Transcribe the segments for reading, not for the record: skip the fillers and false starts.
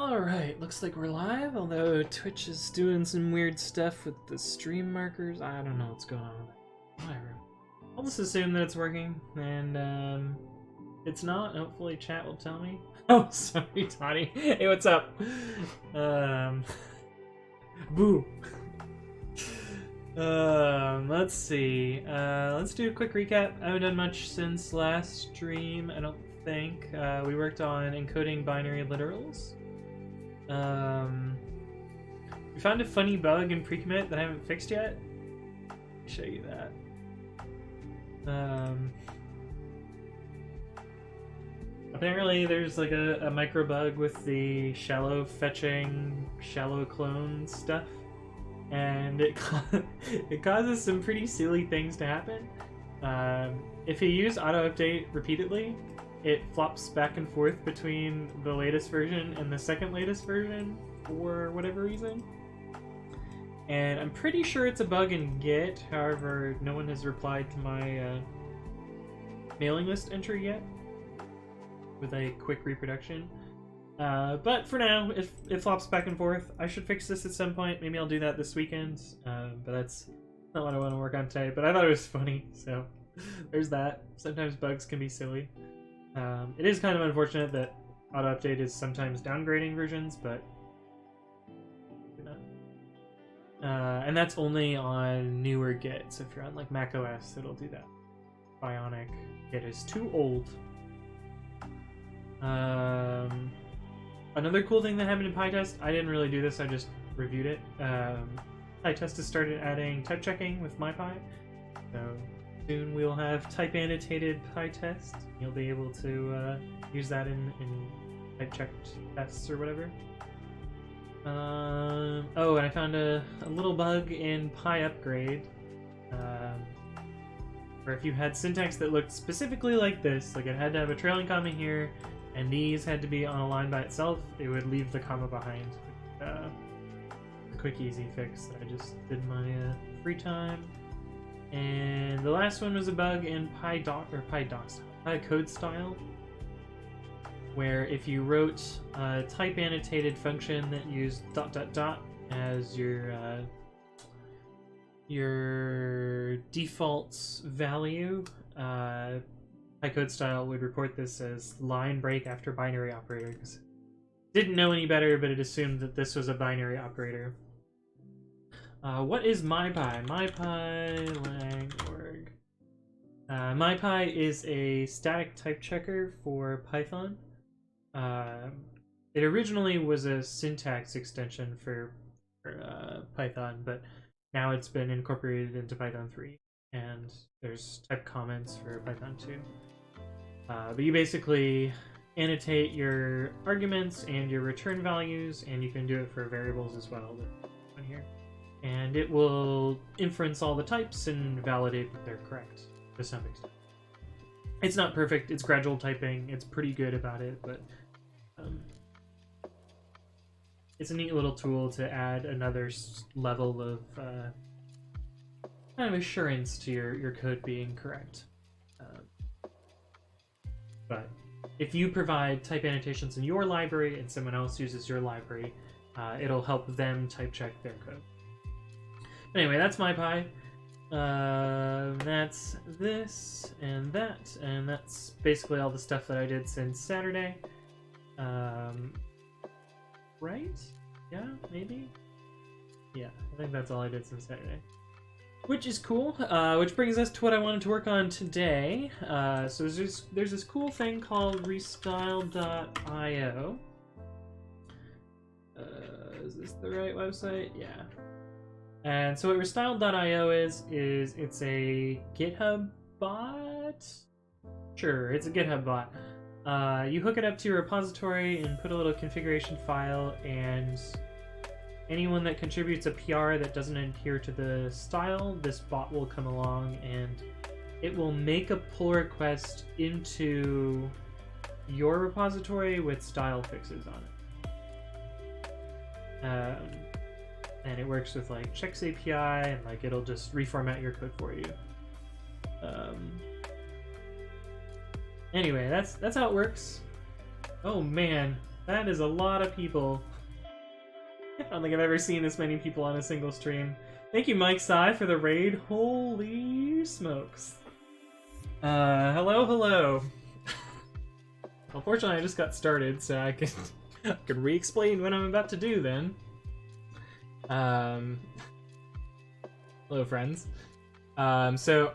Alright, looks like we're live, although Twitch is doing some weird stuff with the stream markers. I don't know what's going on with that. Whatever. I'll just assume that it's working, and it's not. Hopefully chat will tell me. Oh, sorry, Toddy. Hey, what's up? Boo. Let's see. Let's do a quick recap. I haven't done much since last stream, I don't think. We worked on encoding binary literals. We found a funny bug in pre-commit that I haven't fixed yet. Let me show you that. Apparently there's like a micro bug with the shallow fetching, shallow clone stuff, and it causes some pretty silly things to happen. If you use auto update repeatedly, it flops back and forth between the latest version and the second latest version for whatever reason. And I'm pretty sure it's a bug in Git, however, no one has replied to my mailing list entry yet with a quick reproduction. But for now, if it flops back and forth, I should fix this at some point. Maybe I'll do that this weekend, but that's not what I want to work on today. But I thought it was funny, so there's that. Sometimes bugs can be silly. It is kind of unfortunate that auto update is sometimes downgrading versions, but and that's only on newer Git. So if you're on like Mac OS, it'll do that. Bionic Git is too old. Another cool thing that happened in PyTest, I didn't really do this, I just reviewed it. PyTest has started adding type checking with MyPy, so soon we'll have type annotated PyTest. You'll be able to use that in type checked tests or whatever. Oh, and I found a little bug in PyUpgrade, where if you had syntax that looked specifically like this, like it had to have a trailing comma here, and these had to be on a line by itself, it would leave the comma behind. A quick, easy fix that I just did in my free time. And the last one was a bug in PyCodeStyle, where if you wrote a type annotated function that used ... as your default value, PyCodeStyle would report this as line break after binary operator, because it didn't know any better, but it assumed that this was a binary operator. What is MyPy? MyPy lang.org. MyPy is a static type checker for Python. It originally was a syntax extension for Python, but now it's been incorporated into Python 3, and there's type comments for Python 2. But you basically annotate your arguments and your return values, and you can do it for variables as well. On here. And it will inference all the types and validate that they're correct to some extent. It's not perfect, it's gradual typing, it's pretty good about it, but it's a neat little tool to add another level of kind of assurance to your code being correct. But if you provide type annotations in your library and someone else uses your library, it'll help them type check their code. Anyway, that's MyPy. That's this and that's basically all the stuff that I did since Saturday. Right? Yeah, maybe? Yeah, I think that's all I did since Saturday. Which is cool, which brings us to what I wanted to work on today. So there's this cool thing called restyle.io. Is this the right website? Yeah. And so what restyle.io is it's a Github-bot? Sure, it's a Github-bot. You hook it up to your repository and put a little configuration file, and anyone that contributes a PR that doesn't adhere to the style, this bot will come along and it will make a pull request into your repository with style fixes on it. And it works with like checks API, and like it'll just reformat your code for you. Anyway, that's how it works. Oh man, That is a lot of people. I don't think I've ever seen this many people on a single stream. Thank you, Mike Sai, for the raid. Holy smokes. Hello, hello. Unfortunately, I just got started, so I can re-explain what I'm about to do then. Hello, friends. So,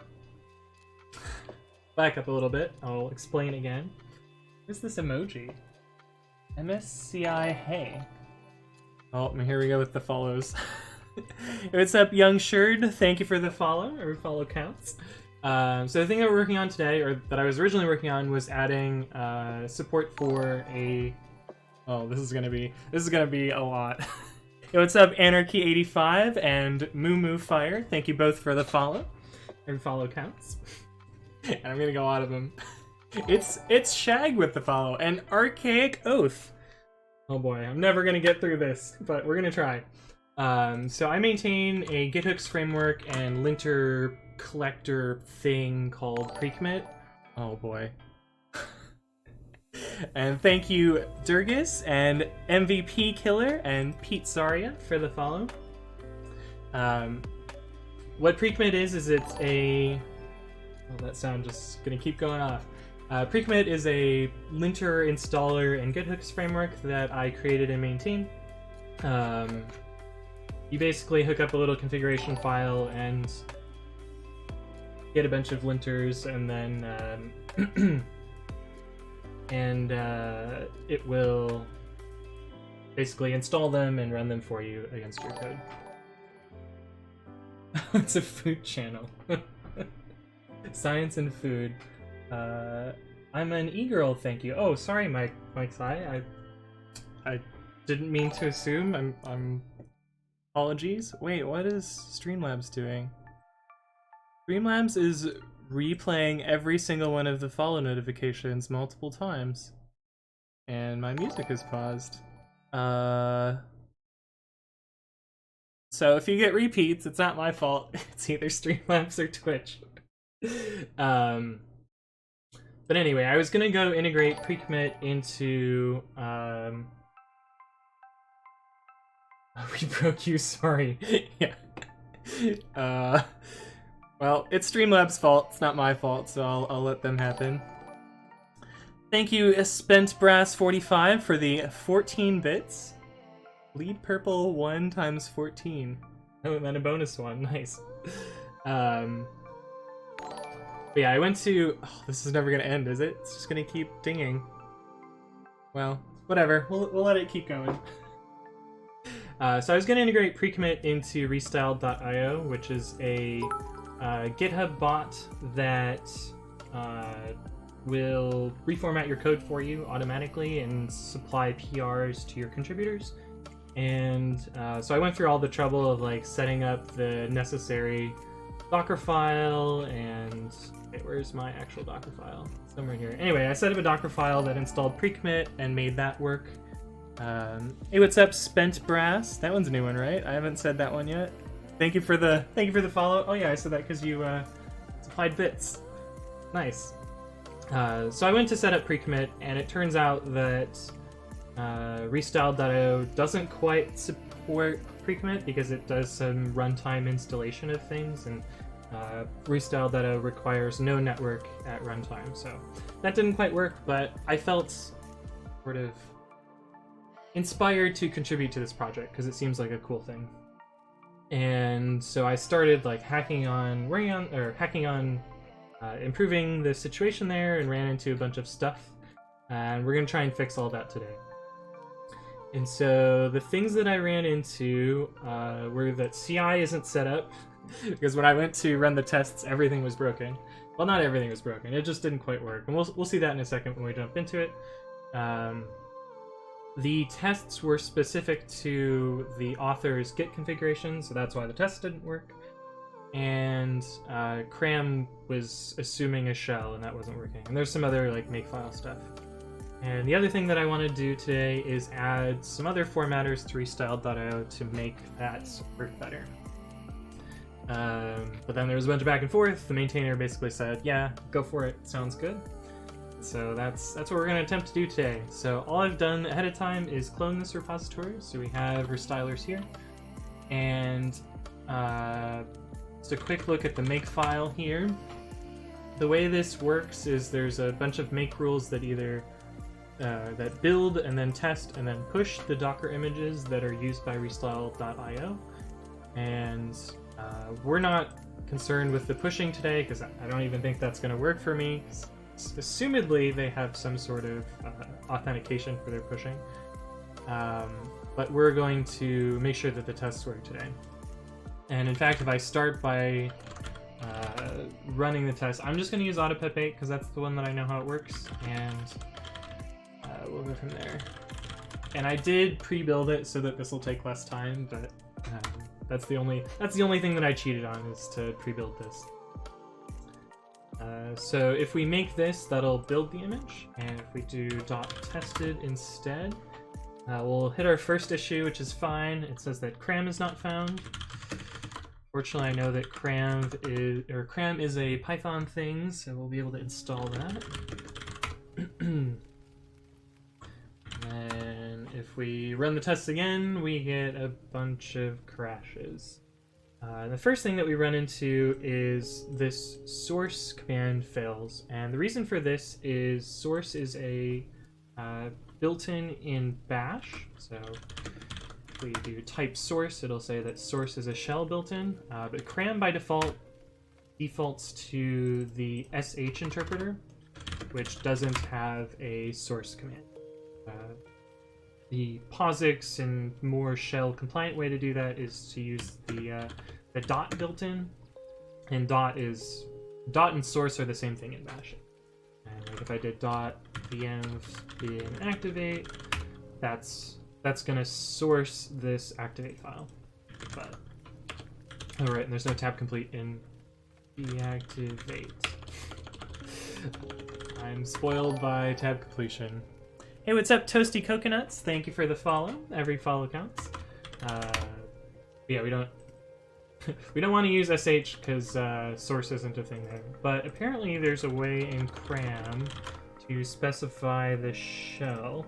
back up a little bit. I'll explain again. Where's this emoji? MSCI Hey. Oh, here we go with the follows. What's up, Young Sherd? Thank you for the follow. Every follow counts. So the thing that we're working on today, or that I was originally working on, was adding support for a. Oh, this is gonna be a lot. Yo, what's up, Anarchy85 and Moo Fire? Thank you both for the follow. Every follow counts. And I'm gonna go out of them. It's Shag with the follow and Archaic Oath. Oh boy, I'm never gonna get through this, but we're gonna try. So I maintain a GitHooks framework and linter collector thing called Precommit. Oh boy. And thank you, Durgus and MVP Killer and Pete Zaria for the follow. What Precommit is it's a... Oh, that sound just gonna keep going off. Precommit is a linter installer and GitHooks framework that I created and maintain. You basically hook up a little configuration file and get a bunch of linters, and then it will basically install them and run them for you against your code. It's a food channel. Science and food. I'm an e-girl, thank you. Oh, sorry, Mike Sai. I didn't mean to assume. I'm apologies. Wait, what is Streamlabs doing? Streamlabs is replaying every single one of the follow notifications multiple times. And my music is paused. So if you get repeats, it's not my fault. It's either Streamlabs or Twitch. But anyway, I was gonna go integrate Precommit into we broke you, sorry. Yeah. Well, it's Streamlabs' fault, it's not my fault, so I'll let them happen. Thank you, Spent Brass 45 for the 14 bits. Bleed Purple 1 times 14. Oh, and then a bonus one, nice. But yeah, I went to... Oh, this is never gonna end, is it? It's just gonna keep dinging. Well, whatever. We'll let it keep going. So I was gonna integrate Precommit into restyled.io, which is a GitHub-bot that will reformat your code for you automatically and supply PRs to your contributors. And so I went through all the trouble of like setting up the necessary Docker file and... Wait, where's my actual Docker file? Somewhere here. Anyway, I set up a Docker file that installed Precommit and made that work. Hey, what's up, Spent Brass? That one's a new one, right? I haven't said that one yet. Thank you for the follow. Oh yeah, I said that because you supplied bits. Nice. So I went to set up Precommit, and it turns out that Restyled.io doesn't quite support Precommit because it does some runtime installation of things, and Restyled.io requires no network at runtime, so that didn't quite work, but I felt sort of inspired to contribute to this project because it seems like a cool thing. And so I started like hacking on improving the situation there, and ran into a bunch of stuff, and we're gonna try and fix all that today. And so the things that I ran into were that CI isn't set up, because when I went to run the tests, everything was broken. Well, not everything was broken, it just didn't quite work, and we'll see that in a second when we jump into it. The tests were specific to the author's Git configuration, so that's why the test didn't work. And Cram was assuming a shell, and that wasn't working. And there's some other like makefile stuff. And the other thing that I want to do today is add some other formatters to restyled.io to make that work better. But then there was a bunch of back and forth. The maintainer basically said, yeah, go for it, sounds good. So that's what we're going to attempt to do today. So all I've done ahead of time is clone this repository. So we have restylers here, and just a quick look at the make file here. The way this works is there's a bunch of make rules that either that build and then test and then push the Docker images that are used by restyle.io. And we're not concerned with the pushing today because I don't even think that's going to work for me. Assumedly, they have some sort of authentication for their pushing. But we're going to make sure that the tests work today. And in fact, if I start by running the test, I'm just going to use AutoPep8 because that's the one that I know how it works, and we'll go from there. And I did pre-build it so that this will take less time, but that's the only thing that I cheated on, is to pre-build this. So if we make this, that'll build the image, and if we do .tested instead, we'll hit our first issue, which is fine. It says that cram is not found. Fortunately, I know that cram is a Python thing, so we'll be able to install that. And if we run the tests again, we get a bunch of crashes. The first thing that we run into is this source command fails, and the reason for this is source is a built-in in Bash. So if we do type source, it'll say that source is a shell built-in, but cram by default defaults to the sh interpreter, which doesn't have a source command. The POSIX and more shell compliant way to do that is to use the dot built-in, and dot and source are the same thing in Bash. And like if I did dot env bin activate, that's gonna source this activate file. But alright, and there's no tab complete in deactivate. I'm spoiled by tab completion. Hey, what's up, Toasty Coconuts? Thank you for the follow. Every follow counts. Yeah, we don't want to use sh because source isn't a thing there. But apparently there's a way in cram to specify the shell.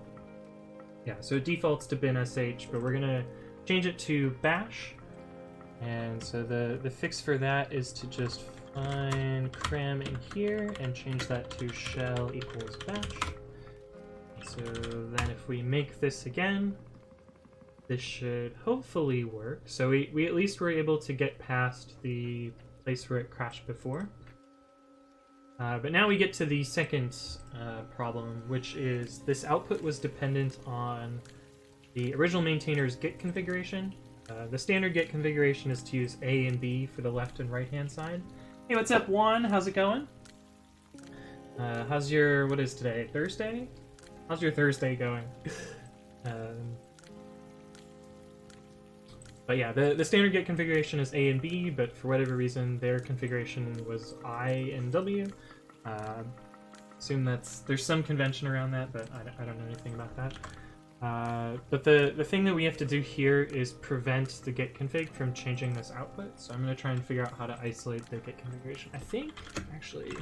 Yeah, so it defaults to bin sh, but we're gonna change it to bash. And so the fix for that is to just find cram in here and change that to shell equals bash. So then if we make this again, this should hopefully work. So we at least were able to get past the place where it crashed before. But now we get to the second problem, which is this output was dependent on the original maintainer's Git configuration. The standard Git configuration is to use A and B for the left and right hand side. Hey, what's up, Juan? How's it going? How's your, what is today, Thursday? How's your Thursday going? But yeah, the standard Git configuration is A and B, but for whatever reason, their configuration was I and W. Assume there's some convention around that, but I don't know anything about that. But the thing that we have to do here is prevent the Git config from changing this output. So I'm going to try and figure out how to isolate the Git configuration. I think, actually,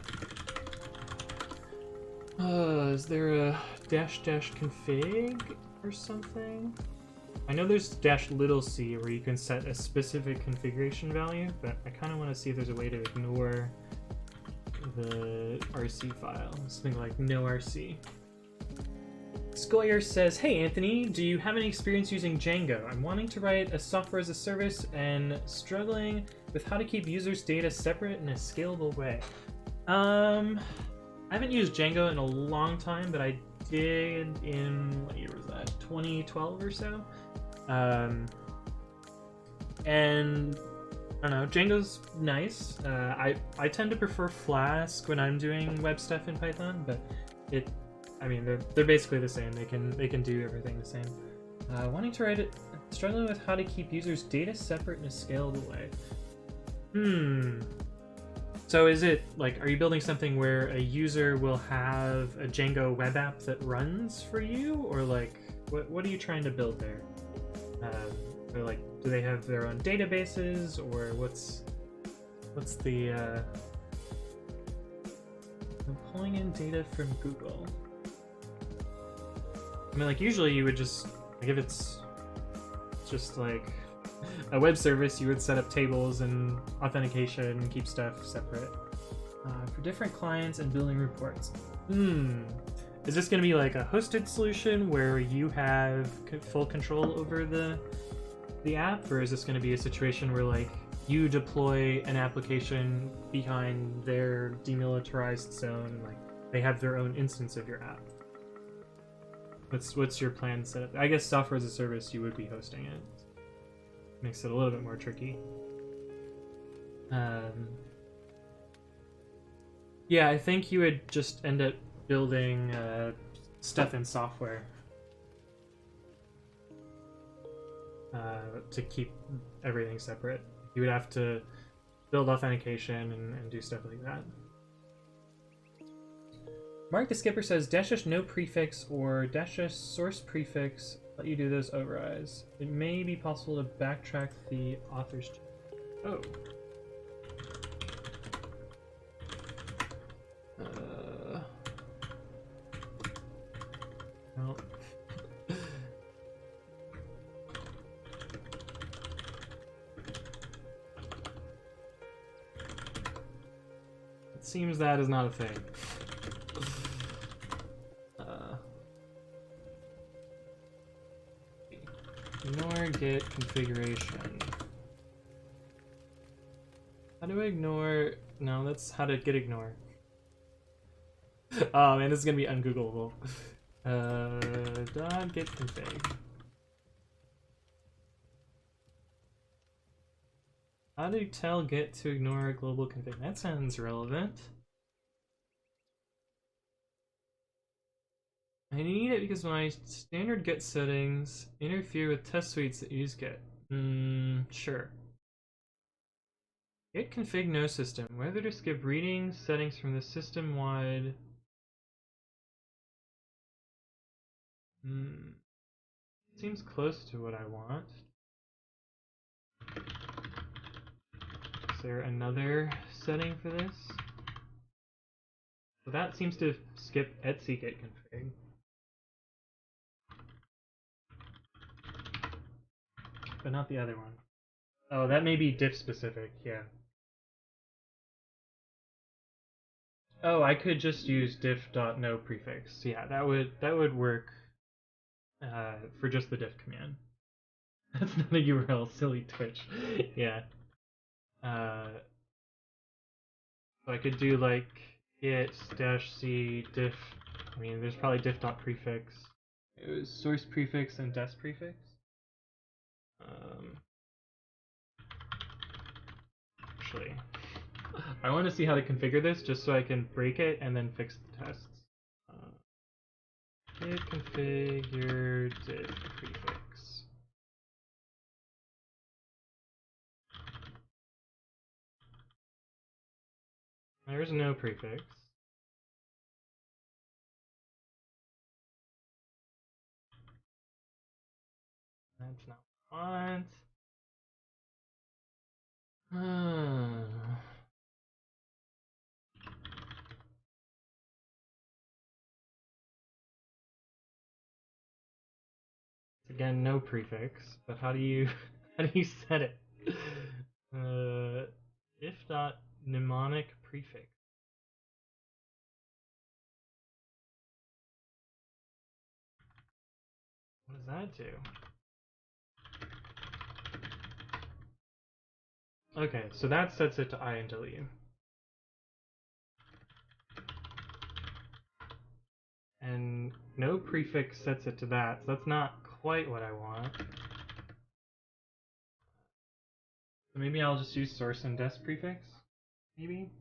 is there a -- config or something? I know there's -c where you can set a specific configuration value, but I kind of want to see if there's a way to ignore the RC file. Something like no RC. Scoyer says, hey Anthony, do you have any experience using Django? I'm wanting to write a software as a service and struggling with how to keep users' data separate in a scalable way. I haven't used Django in a long time, but I did in, what year was that, 2012 or so? And I don't know, Django's nice. I tend to prefer Flask when I'm doing web stuff in Python, but they're basically the same. They can do everything the same. Wanting to write it, struggling with how to keep users' data separate in a scalable way. So is it like, are you building something where a user will have a Django web app that runs for you, or like what are you trying to build there? Or like, do they have their own databases, or what's the I'm pulling in data from Google. I mean, like, usually you would just, like, if it's just like a web service, you would set up tables and authentication and keep stuff separate. For different clients and building reports. Is this going to be like a hosted solution where you have full control over the app, or is this going to be a situation where like you deploy an application behind their demilitarized zone, like they have their own instance of your app? What's your plan set up? I guess software as a service, you would be hosting it. Makes it a little bit more tricky. Yeah, I think you would just end up building stuff in software to keep everything separate. You would have to build authentication and do stuff like that. Mark the Skipper says dash no prefix or dash source prefix let you do those overrides. It may be possible to backtrack the author's. Oh. Well. It seems that is not a thing. Ignore git configuration. How do I ignore? No, that's how to git ignore. Oh man, this is gonna be ungoogleable. Dot git config. How do you tell git to ignore global config? That sounds relevant. I need it because my standard git settings interfere with test suites that use git. Sure. Git config no system. Whether to skip reading settings from the system-wide. Seems close to what I want. Is there another setting for this? So that seems to skip etc git config. But not the other one. Oh, that may be diff specific, yeah. Oh, I could just use diff.no prefix. Yeah, that would work for just the diff command. That's not a URL, silly Twitch. Yeah. So I could do like git -c diff. I mean, there's probably diff.prefix. It was source prefix and des prefix. Actually, I want to see how to configure this just so I can break it and then fix the tests. Git configure diff prefix. There's no prefix. That's not what I want. Again, no prefix, but how do you set it? If dot mnemonic prefix. What does that do? Okay, so that sets it to INW. And no prefix sets it to that, so that's not quite what I want. So maybe I'll just use source and des prefix? Maybe?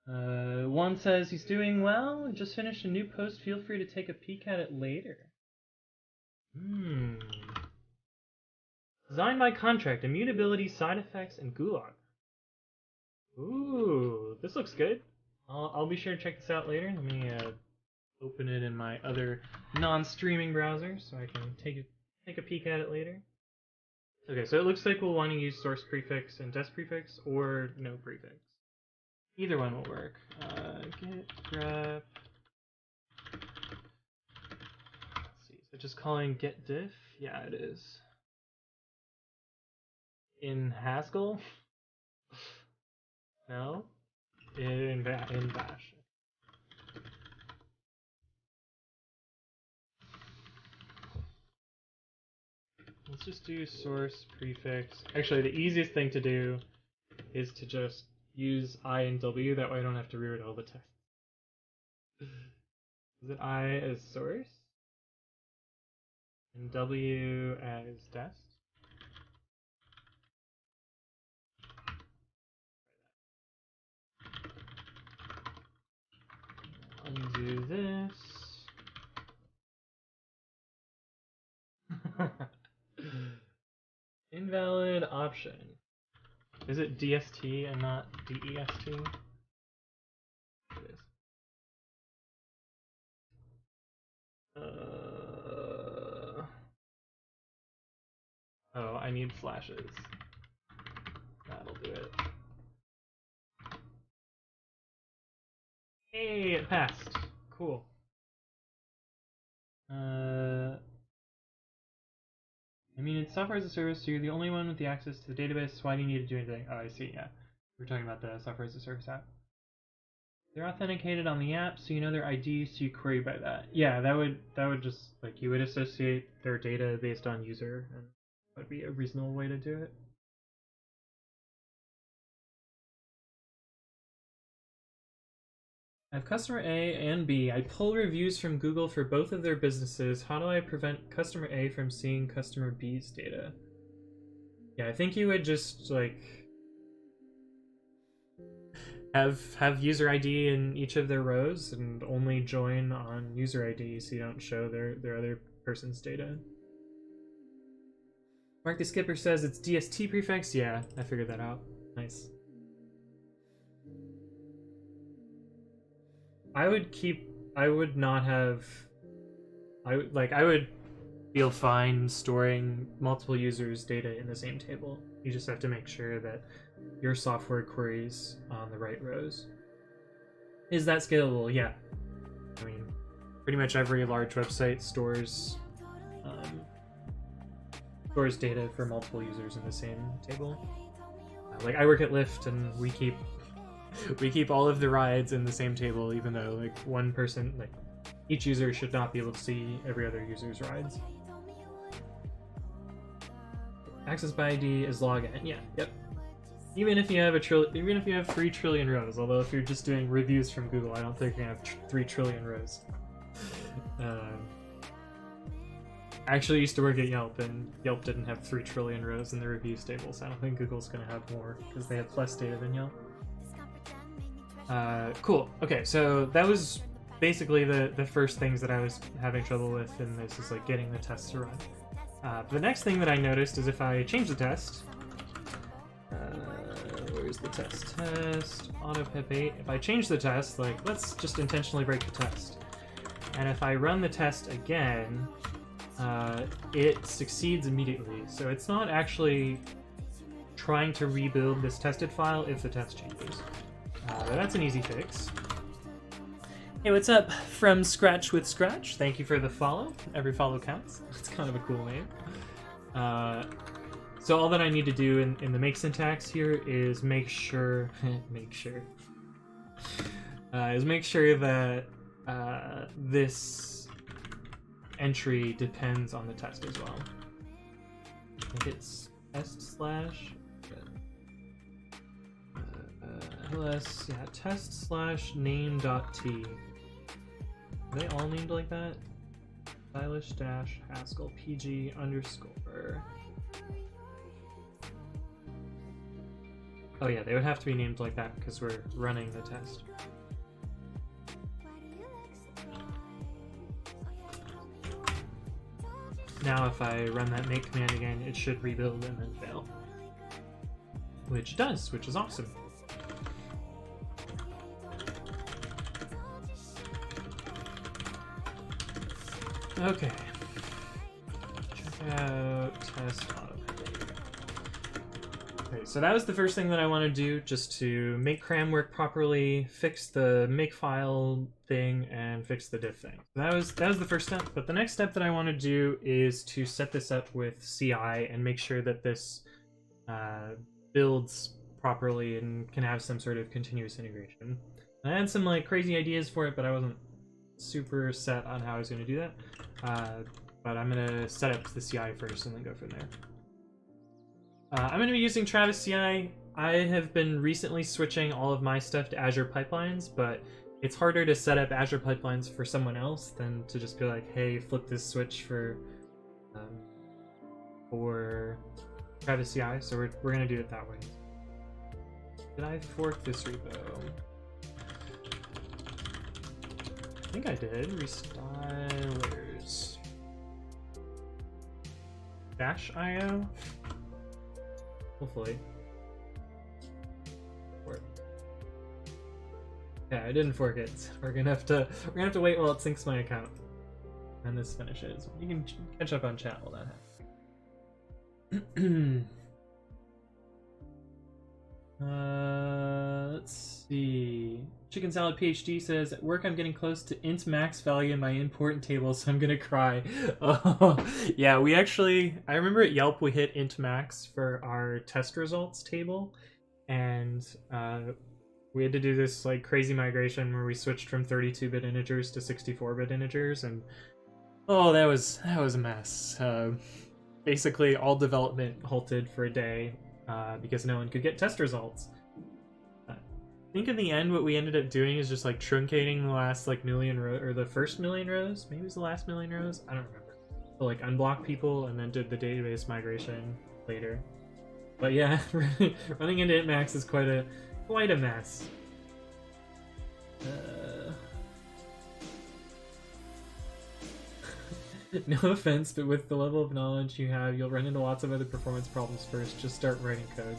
One says he's doing well, just finished a new post, feel free to take a peek at it later. Designed by contract, immutability, side effects, and gulag. Ooh, this looks good. I'll be sure to check this out later. Let me open it in my other non-streaming browser so I can take a peek at it later. Okay, so it looks like we'll want to use source prefix and des prefix or no prefix. Either one will work. Git grep. Let's see. So just calling get diff? Yeah, it is. In Haskell? No? In Bash. Let's just do source prefix. Actually, the easiest thing to do is to just use I and W. That way I don't have to rewrite all the text. Is it I as source? And W as test? Undo this. Invalid option. Is it DST and not DEST? It is. Oh, I need slashes. That'll do it. Hey, it passed. Cool. I mean, it's software as a service, so you're the only one with the access to the database. Why do you need to do anything? Oh, I see. Yeah, we're talking about the software as a service app. They're authenticated on the app, so you know their ID, so you query by that. Yeah, that would just like you would associate their data based on user, and that would be a reasonable way to do it. I have customer A and B. I pull reviews from Google for both of their businesses. How do I prevent customer A from seeing customer B's data? Yeah, I think you would just like have user ID in each of their rows and only join on user ID so you don't show their other person's data. Mark the Skipper says it's DST prefix. Yeah, I figured that out. Nice. I would not have. I would feel fine storing multiple users' data in the same table. You just have to make sure that your software queries on the right rows. Is that scalable? Yeah. I mean, pretty much every large website stores data for multiple users in the same table. Like I work at Lyft, and we keep all of the rides in the same table, even though like one person, like each user should not be able to see every other user's rides. Access by ID is login. Yeah, yep. Even if you have 3 trillion rows, although if you're just doing reviews from Google, I don't think you're gonna have 3 trillion rows. I actually used to work at Yelp, and Yelp didn't have 3 trillion rows in the reviews table, so I don't think Google's gonna have more because they have less data than Yelp. Cool. Okay, so that was basically the first things that I was having trouble with, and this is like getting the test to run. The next thing that I noticed is if I change the test, where's the test? Test, auto pip 8. If I change the test, like let's just intentionally break the test. And if I run the test again, it succeeds immediately. So it's not actually trying to rebuild this tested file if the test changes. But that's an easy fix. Hey, what's up? From Scratch with Scratch. Thank you for the follow. Every follow counts. It's kind of a cool name. So all that I need to do in the make syntax here is make sure that this entry depends on the test as well. I think it's test slash ls, yeah, test slash name dot t. Are they all named like that? Stylish dash Haskell PG underscore. Oh yeah, they would have to be named like that because we're running the test. Now if I run that make command again, it should rebuild and then fail. Which it does, which is awesome. Okay. Check out test auto. Okay, so that was the first thing that I want to do, just to make cram work properly, fix the makefile thing, and fix the diff thing. That was the first step, but the next step that I want to do is to set this up with CI and make sure that this builds properly and can have some sort of continuous integration. And I had some like crazy ideas for it, but I wasn't super set on how I was going to do that. But I'm going to set up the CI first and then go from there. I'm going to be using Travis CI. I have been recently switching all of my stuff to Azure pipelines, but it's harder to set up Azure pipelines for someone else than to just be like, hey, flip this switch for Travis CI, so we're going to do it that way. Did I fork this repo? I think I did. Restylers. -io? Hopefully. Work. Yeah, I didn't fork it. We're gonna have to wait while it syncs my account. And this finishes. You can catch up on chat while that happens. Let's see. Chicken Salad PhD says, at work I'm getting close to int max value in my important table, so I'm gonna cry. Oh, yeah, we actually, I remember at Yelp we hit int max for our test results table, and we had to do this like crazy migration where we switched from 32-bit integers to 64-bit integers, and oh, that was a mess. Basically, all development halted for a day because no one could get test results. I think in the end what we ended up doing is just like truncating the last like million rows, or the first million rows, maybe it was the last million rows, I don't remember, to like unblock people and then did the database migration later. But yeah, running into intmax is quite a mess. No offense, but with the level of knowledge you have, you'll run into lots of other performance problems first. Just start writing code.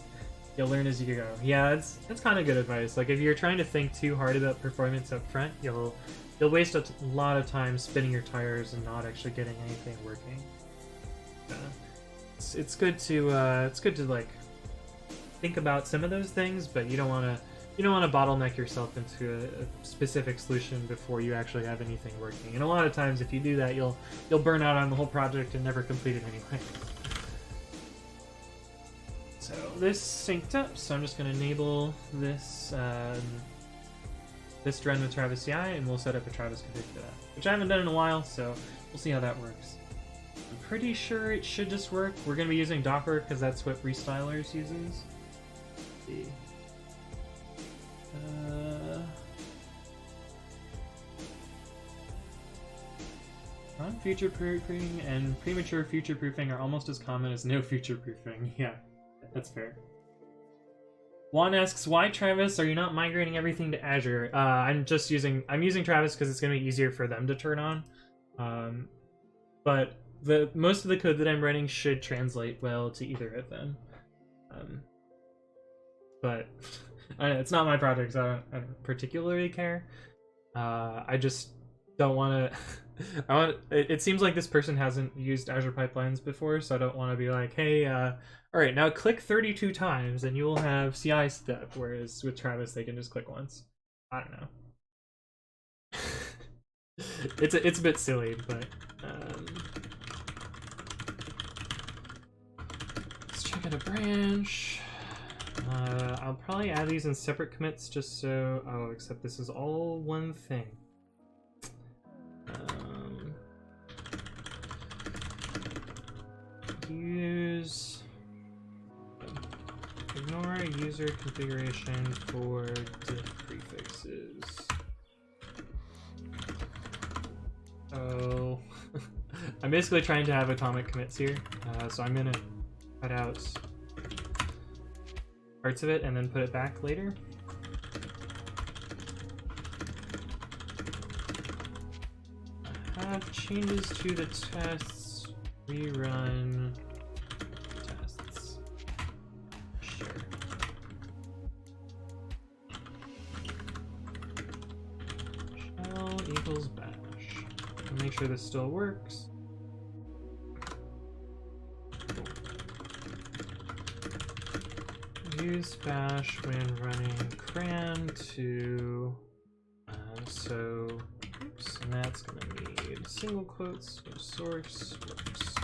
You'll learn as you go. Yeah, that's kind of good advice. Like if you're trying to think too hard about performance up front, you'll waste a lot of time spinning your tires and not actually getting anything working. It's good to like think about some of those things, but you don't want to bottleneck yourself into a specific solution before you actually have anything working. And a lot of times, if you do that, you'll burn out on the whole project and never complete it anyway. So this synced up, so I'm just going to enable this this run with Travis CI, and we'll set up a Travis config for that, which I haven't done in a while, so we'll see how that works. I'm pretty sure it should just work. We're going to be using Docker because that's what Restylers uses. Let's see. Non-future-proofing and premature future-proofing are almost as common as no future-proofing. Yeah. That's fair. Juan asks, why Travis? Are you not migrating everything to Azure? I'm using Travis because it's going to be easier for them to turn on. But most of the code that I'm writing should translate well to either of them. But it's not my project, so I don't particularly care. I just don't want to... It seems like this person hasn't used Azure pipelines before, so I don't want to be like, hey, alright, now click 32 times and you will have CI step, whereas with Travis they can just click once. I don't know. It's a bit silly, but let's check out a branch. I'll probably add these in separate commits just so... Oh, except this is all one thing. Ignore user configuration for diff prefixes. So I'm basically trying to have atomic commits here, so I'm gonna cut out parts of it and then put it back later. Have changes to the tests, rerun tests. Sure. Shell equals bash. And make sure this still works. use bash when running cran to oops, and that's gonna need single quotes, source works.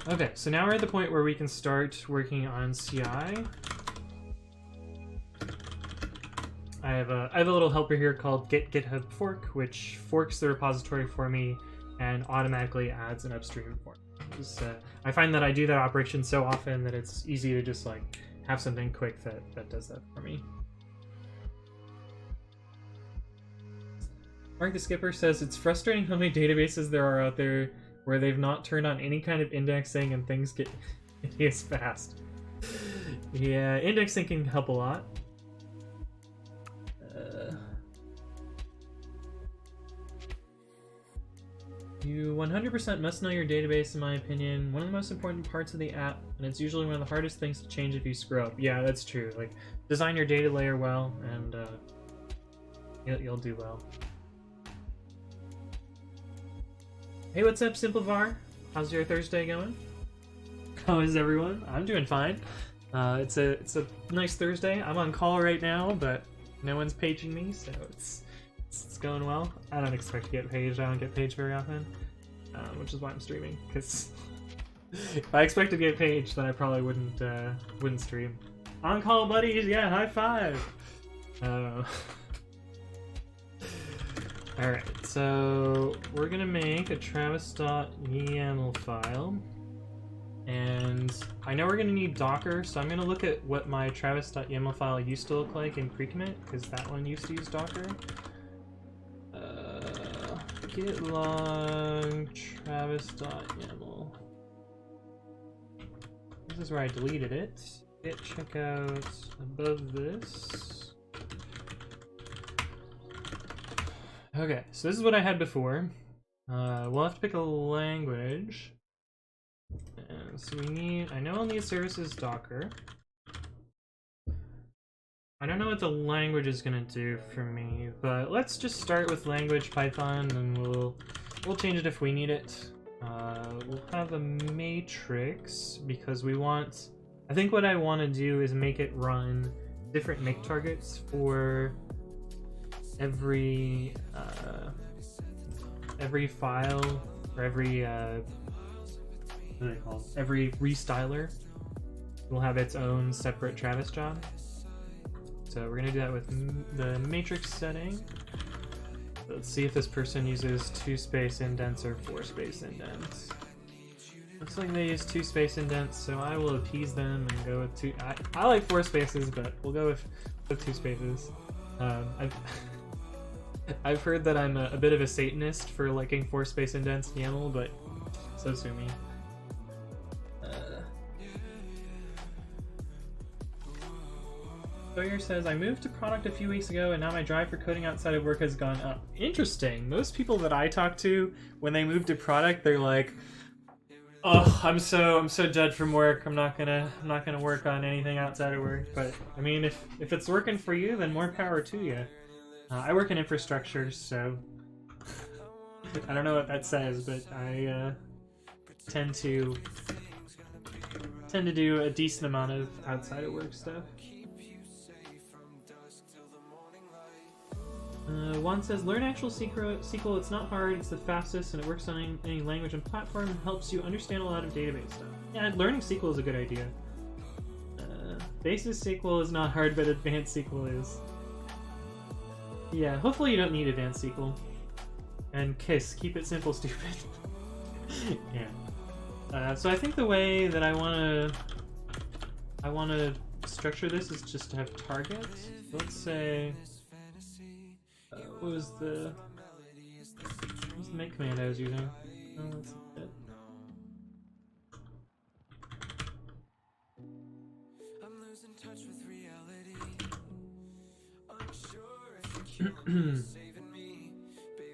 Okay, so now we're at the point where we can start working on CI. I have a little helper here called github fork, which forks the repository for me and automatically adds an upstream fork. I find that I do that operation so often that it's easy to just like have something quick that does that for me. Mark the Skipper says it's frustrating how many databases there are out there where they've not turned on any kind of indexing and things get hideous fast. Yeah, indexing can help a lot. You 100% must know your database, in my opinion. One of the most important parts of the app, and it's usually one of the hardest things to change if you screw up. Yeah, that's true. Like, design your data layer well, and you'll do well. Hey, what's up, Simplivar? How's your Thursday going? How is everyone? I'm doing fine. It's a nice Thursday. I'm on call right now, but no one's paging me, so it's going well. I don't expect to get paged. I don't get paged very often, which is why I'm streaming. Because if I expected to get paged, then I probably wouldn't stream. On call, buddies. Yeah, high five. All right, so we're gonna make a travis.yaml file, and I know we're gonna need Docker, so I'm gonna look at what my travis.yaml file used to look like in pre-commit, because that one used to use Docker. Git log travis.yaml. This is where I deleted it. Git checkout above this. Okay, so this is what I had before. We'll have to pick a language. And so we need, I know I'll need services Docker. I don't know what the language is gonna do for me, but let's just start with language Python, and we'll change it if we need it. We'll have a matrix because we want. I think what I want to do is make it run different make targets for every file or every what are they called? Every restyler will have its own separate Travis job. So we're gonna do that with the matrix setting. Let's see if this person uses 2 space indents or 4 space indents. Looks like they use 2 space indents, so I will appease them and go with 2. I like 4 spaces, but we'll go with 2 spaces. I've heard that I'm a bit of a Satanist for liking 4 space indents in YAML, but so sue me. Sawyer says, I moved to product a few weeks ago and now my drive for coding outside of work has gone up. Interesting. Most people that I talk to, when they move to product, they're like, oh, I'm so dead from work. I'm not gonna work on anything outside of work. But I mean, if it's working for you, then more power to you. I work in infrastructure, so I don't know what that says, but I tend to do a decent amount of outside of work stuff. Juan says, learn actual SQL. It's not hard, it's the fastest, and it works on any language and platform and helps you understand a lot of database stuff. Yeah, learning SQL is a good idea. Basic SQL is not hard, but advanced SQL is. Yeah, hopefully you don't need advanced SQL. And KISS, keep it simple, stupid. Yeah. So I think the way that I wanna structure this is just to have targets. Let's say, what was the make command I was using? Oh, that's it.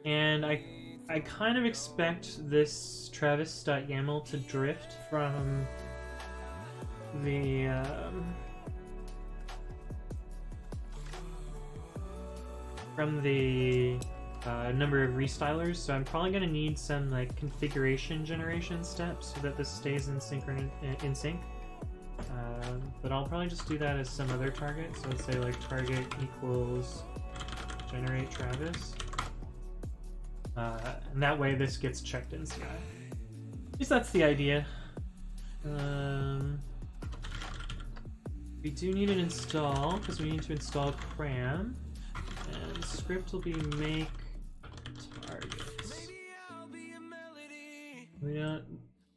And I kind of expect this travis.yaml to drift from the number of restylers, so I'm probably going to need some like configuration generation steps so that this stays in sync. But I'll probably just do that as some other target. So let's say like target equals generate Travis. And that way this gets checked in CI. At least that's the idea. We do need an install because we need to install cram, and script will be make targets. We don't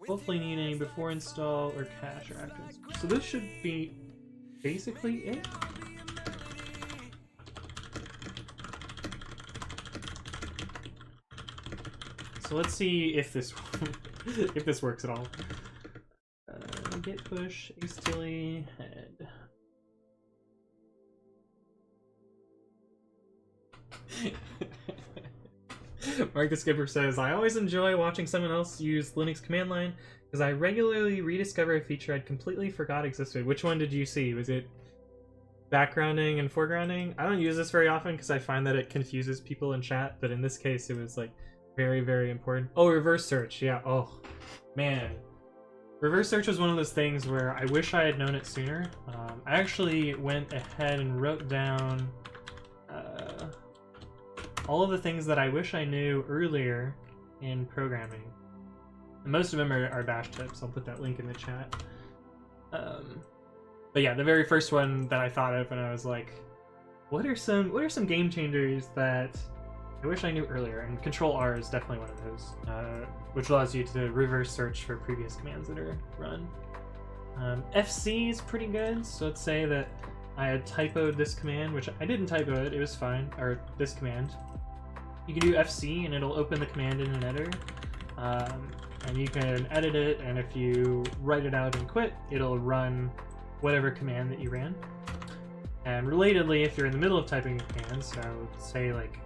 hopefully need any before install or cache or after. So this should be basically it. So let's see if this if this works at all. Git push hastily head. Mark the Skipper says, I always enjoy watching someone else use Linux command line because I regularly rediscover a feature I'd completely forgot existed. Which one did you see? Was it backgrounding and foregrounding? I don't use this very often because I find that it confuses people in chat, but in this case it was like very, very important. Oh, reverse search. Yeah. Oh, man. Reverse search was one of those things where I wish I had known it sooner. I actually went ahead and wrote down all of the things that I wish I knew earlier in programming. And most of them are bash tips. I'll put that link in the chat. But yeah, the very first one that I thought of, and I was like, what are some game changers that I wish I knew earlier? And Control-R is definitely one of those, which allows you to reverse search for previous commands that are run. FC is pretty good, so let's say that I had typoed this command, which I didn't typo it was fine, or this command. You can do FC and it'll open the command in an editor, and you can edit it, and if you write it out and quit, it'll run whatever command that you ran. And relatedly, if you're in the middle of typing a command, so say like,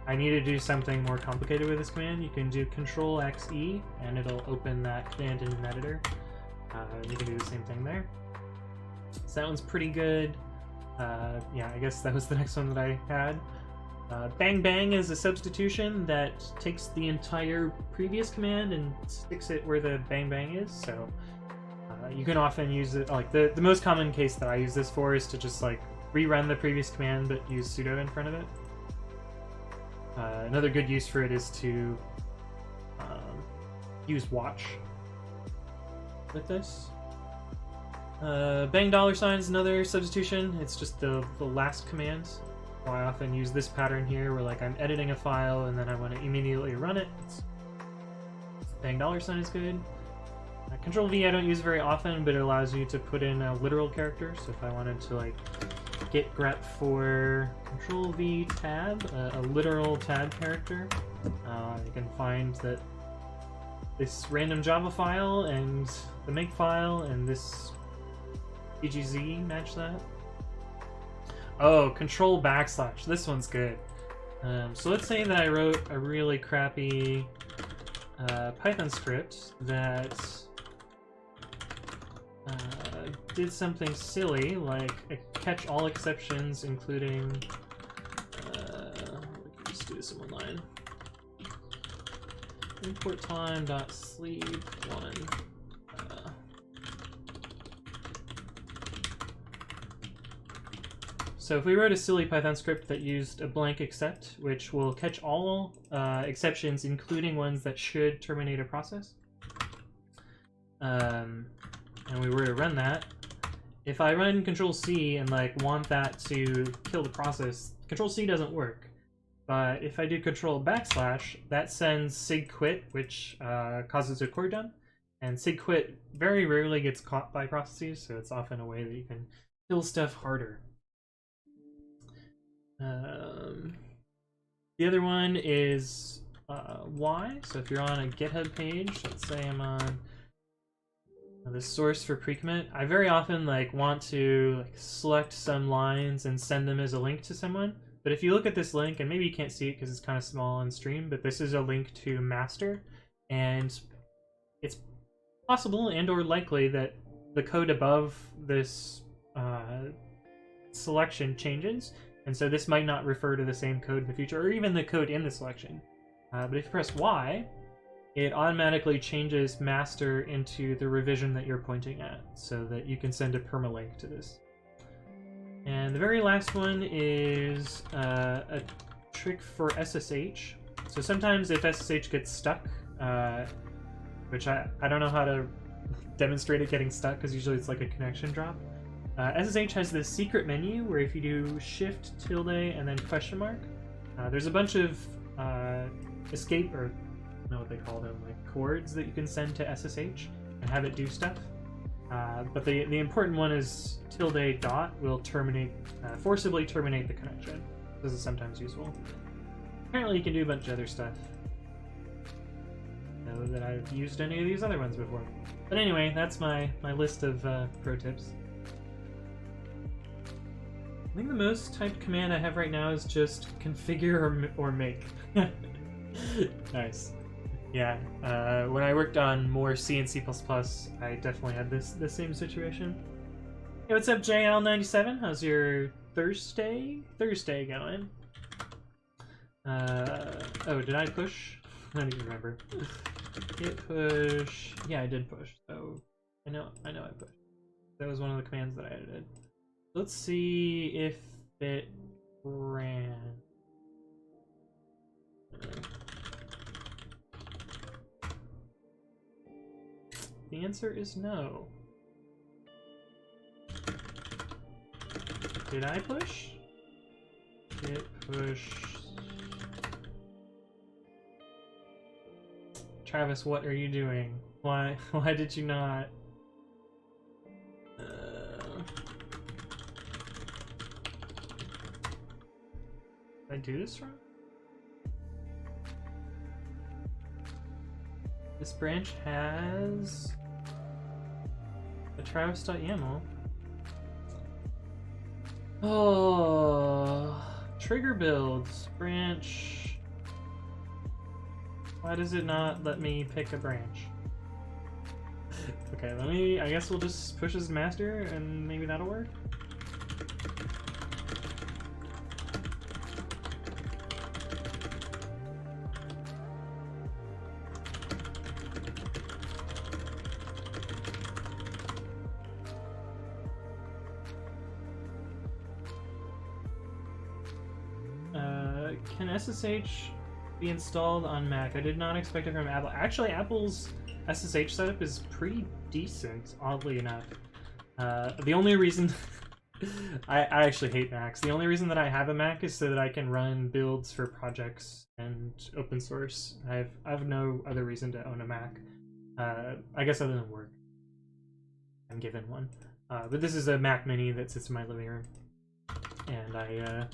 I need to do something more complicated with this command, you can do Control-X-E, and it'll open that command in an editor. You can do the same thing there. So that one's pretty good. Yeah, I guess that was the next one that I had. Bang Bang is a substitution that takes the entire previous command and sticks it where the Bang Bang is, so you can often use it, like the most common case that I use this for is to just like rerun the previous command but use sudo in front of it. Another good use for it is to use watch with this. Bang $ is another substitution. It's just the last command. So I often use this pattern here where like I'm editing a file and then I want to immediately run it. Bang $ is good. Control-V I don't use very often, but it allows you to put in a literal character. So if I wanted to like git grep for Control-V tab, a literal tab character, you can find that this random Java file and the make file and this PGZ match that. Oh, Control \. This one's good. So let's say that I wrote a really crappy Python script that did something silly, like catch all exceptions, including we can just do this in one line. Import time.sleep one. So if we wrote a silly Python script that used a blank except, which will catch all exceptions, including ones that should terminate a process, and we were to run that, if I run Control-C and like want that to kill the process, Control-C doesn't work. But if I do Control \, that sends sigquit, which causes a core dump, and sigquit very rarely gets caught by processes, so it's often a way that you can kill stuff harder. The other one is Y. So if you're on a GitHub page, let's say I'm on the source for pre-commit, I very often like want to like select some lines and send them as a link to someone. But if you look at this link, and maybe you can't see it because it's kind of small on stream, but this is a link to master, and it's possible and or likely that the code above this selection changes. And so this might not refer to the same code in the future, or even the code in the selection. But if you press Y, it automatically changes master into the revision that you're pointing at, so that you can send a permalink to this. And the very last one is a trick for SSH. So sometimes if SSH gets stuck, which I don't know how to demonstrate it getting stuck, because usually it's like a connection drop. SSH has this secret menu where if you do shift tilde and then question mark, there's a bunch of escape, or I don't know what they call them, like chords that you can send to SSH and have it do stuff. But the important one is tilde dot will terminate, forcibly terminate the connection. This is sometimes useful. Apparently you can do a bunch of other stuff. Know that I've used any of these other ones before. But anyway, that's my list of pro tips. I think the most typed command I have right now is just configure or make. Nice. Yeah, when I worked on more C and C++, I definitely had the same situation. Hey, what's up, JL97? How's your Thursday going? Oh, did I push? I don't even remember. Git push. Yeah, I did push. So I know I pushed. That was one of the commands that I edited. Let's see if it ran. The answer is no. Did I push? Git push. Travis, what are you doing? Why did you not? Did I do this wrong? This branch has a Travis.yaml. Oh, trigger builds branch. Why does it not let me pick a branch? Okay, I guess we'll just push as master and maybe that'll work. Can SSH be installed on Mac? I did not expect it from Apple. Actually, Apple's SSH setup is pretty decent, oddly enough. The only reason I actually hate Macs. The only reason that I have a Mac is so that I can run builds for projects and open source. I have no other reason to own a Mac. I guess other than work. I'm given one. But this is a Mac Mini that sits in my living room. And I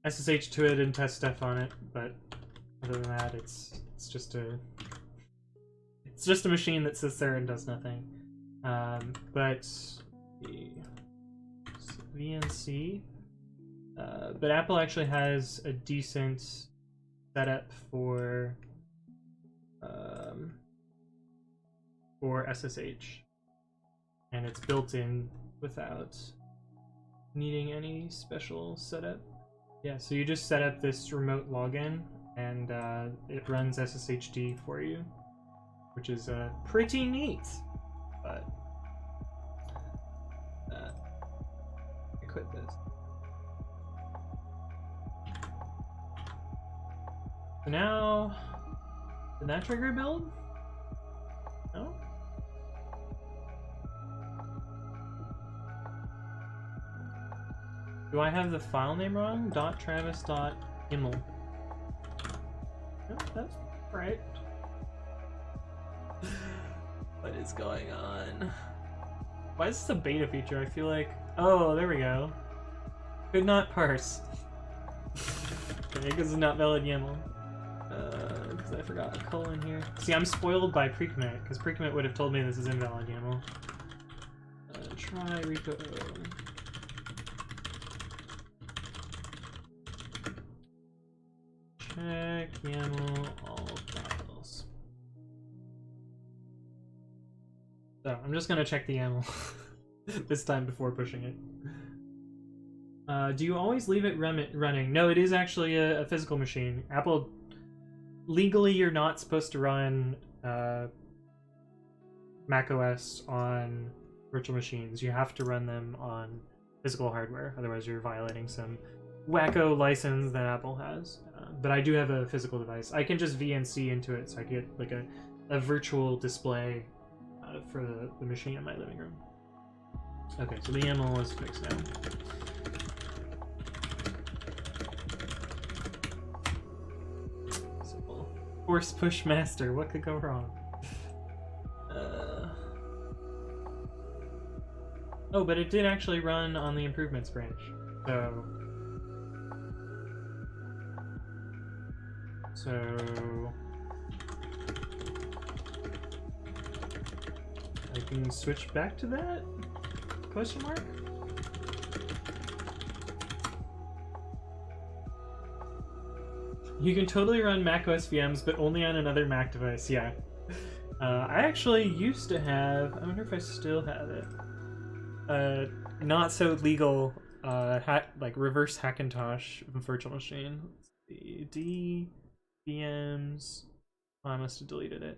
SSH to it and test stuff on it, but other than that, it's just a machine that sits there and does nothing. But the VNC, but Apple actually has a decent setup for SSH, and it's built in without needing any special setup. Yeah, so you just set up this remote login, and it runs SSHD for you, which is pretty neat. But I quit this. So now, did that trigger a build? No? Do I have the file name wrong? .travis.iml. No, that's right. What is going on? Why is this a beta feature? I feel like... Oh, there we go. Could not parse. Okay, because it's not valid YAML. Because I forgot a colon here. See, I'm spoiled by precommit, because precommit would have told me this is invalid YAML. Try repo. Check YAML all files. So I'm just gonna check the YAML this time before pushing it. Do you always leave it running? No, it is actually a physical machine. Apple legally you're not supposed to run macOS on virtual machines. You have to run them on physical hardware, otherwise you're violating some wacko license that Apple has. But I do have a physical device. I can just VNC into it, so I get like a virtual display for the machine in my living room. Okay, so the YAML is fixed now. Simple. Force push master, what could go wrong? Oh, but it did actually run on the improvements branch, so I can switch back to that? Question mark? You can totally run macOS VMs, but only on another Mac device, yeah. I actually used to have, I wonder if I still have it, not so legal, like reverse Hackintosh virtual machine. Let's see, D, VMs, oh, I must have deleted it.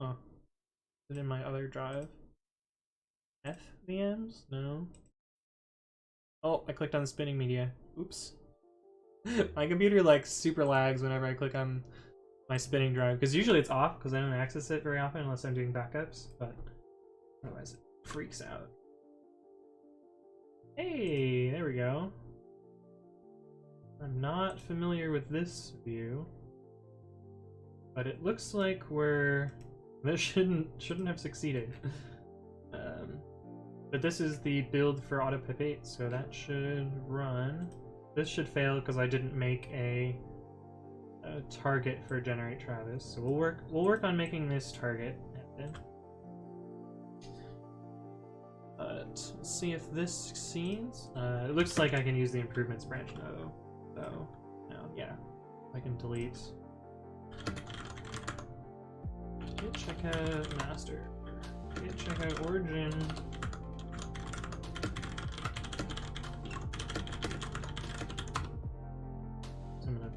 Oh, is it in my other drive? F VMs? No. Oh, I clicked on the spinning media. Oops. My computer like super lags whenever I click on my spinning drive, because usually it's off because I don't access it very often unless I'm doing backups, but otherwise it freaks out. Hey, there we go. I'm not familiar with this view, but it looks like this shouldn't have succeeded. But this is the build for AutoPip8, so that should run. This should fail because I didn't make a target for generate Travis. So we'll work on making this target happen. Let's see if this succeeds. It looks like I can use the improvements branch now, though. So now, yeah, I can delete. Git checkout master. Git checkout origin.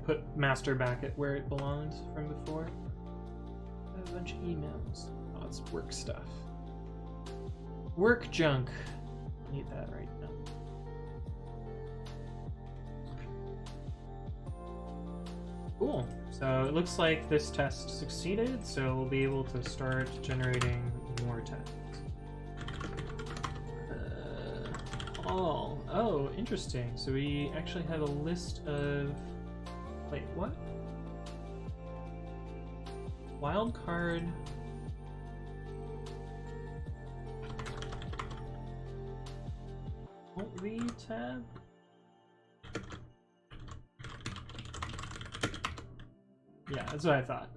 Put master back at where it belonged from before. I have a bunch of emails. Oh, it's work stuff. Work junk. I need that right now. Cool. So it looks like this test succeeded, so we'll be able to start generating more tests. Oh, interesting. So we actually have a list of... Wait, what? Wildcard. Alt-V tab? Yeah, that's what I thought.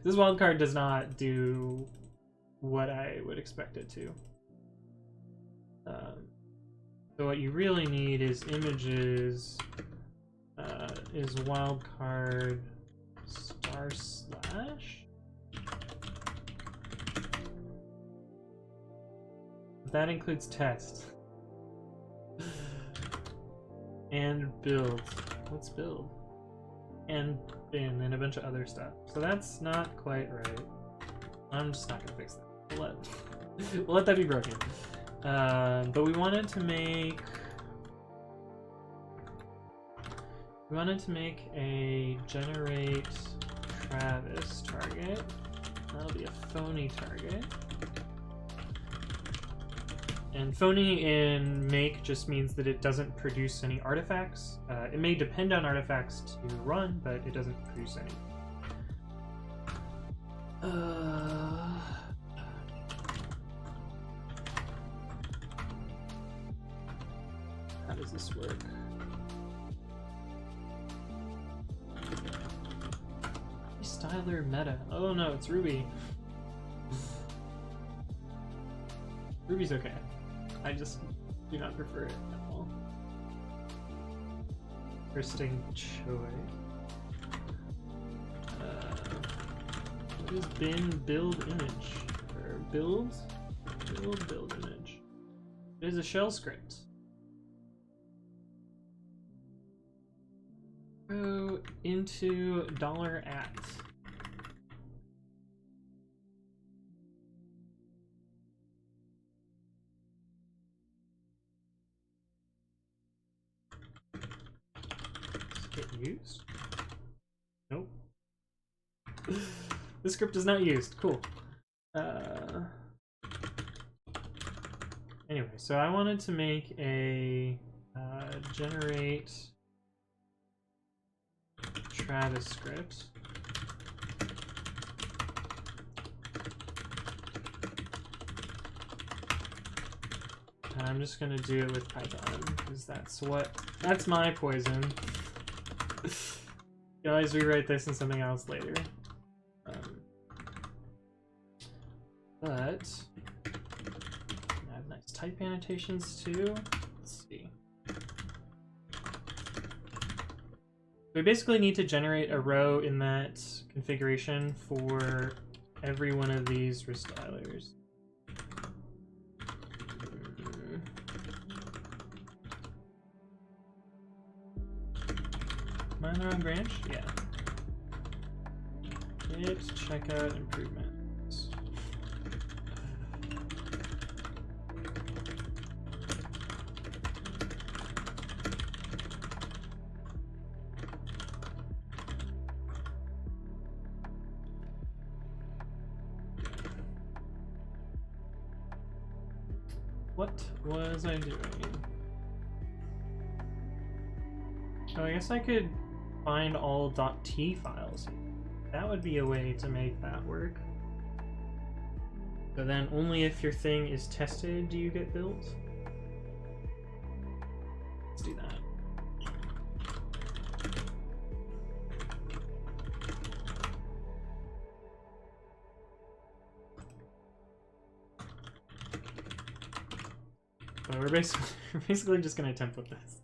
This wildcard does not do what I would expect it to. So what you really need is images. Is wildcard // that includes test and build. What's build? And bin and a bunch of other stuff. So that's not quite right. I'm just not gonna fix that. We'll let that be broken. But we wanted to make a generate Travis target. That'll be a phony target. And phony in make just means that it doesn't produce any artifacts. It may depend on artifacts to run, but it doesn't produce any. How does this work? Styler meta. Oh no, it's Ruby. Ruby's okay. I just do not prefer it at all. Interesting choice. What is bin build image? Or build image. It is a shell script. Go into $@. Get used? Nope. The script is not used. Cool. Anyway, so I wanted to make a generate Travis script. And I'm just gonna do it with Python because that's my poison. You can always rewrite this in something else later. But I have nice type annotations too. Let's see. We basically need to generate a row in that configuration for every one of these restylers. Am I in the wrong branch? Yeah. Git checkout improvements. What was I doing? So I guess I could find all .t files. That would be a way to make that work. But then only if your thing is tested do you get built. Let's do that. So we're basically just gonna template this.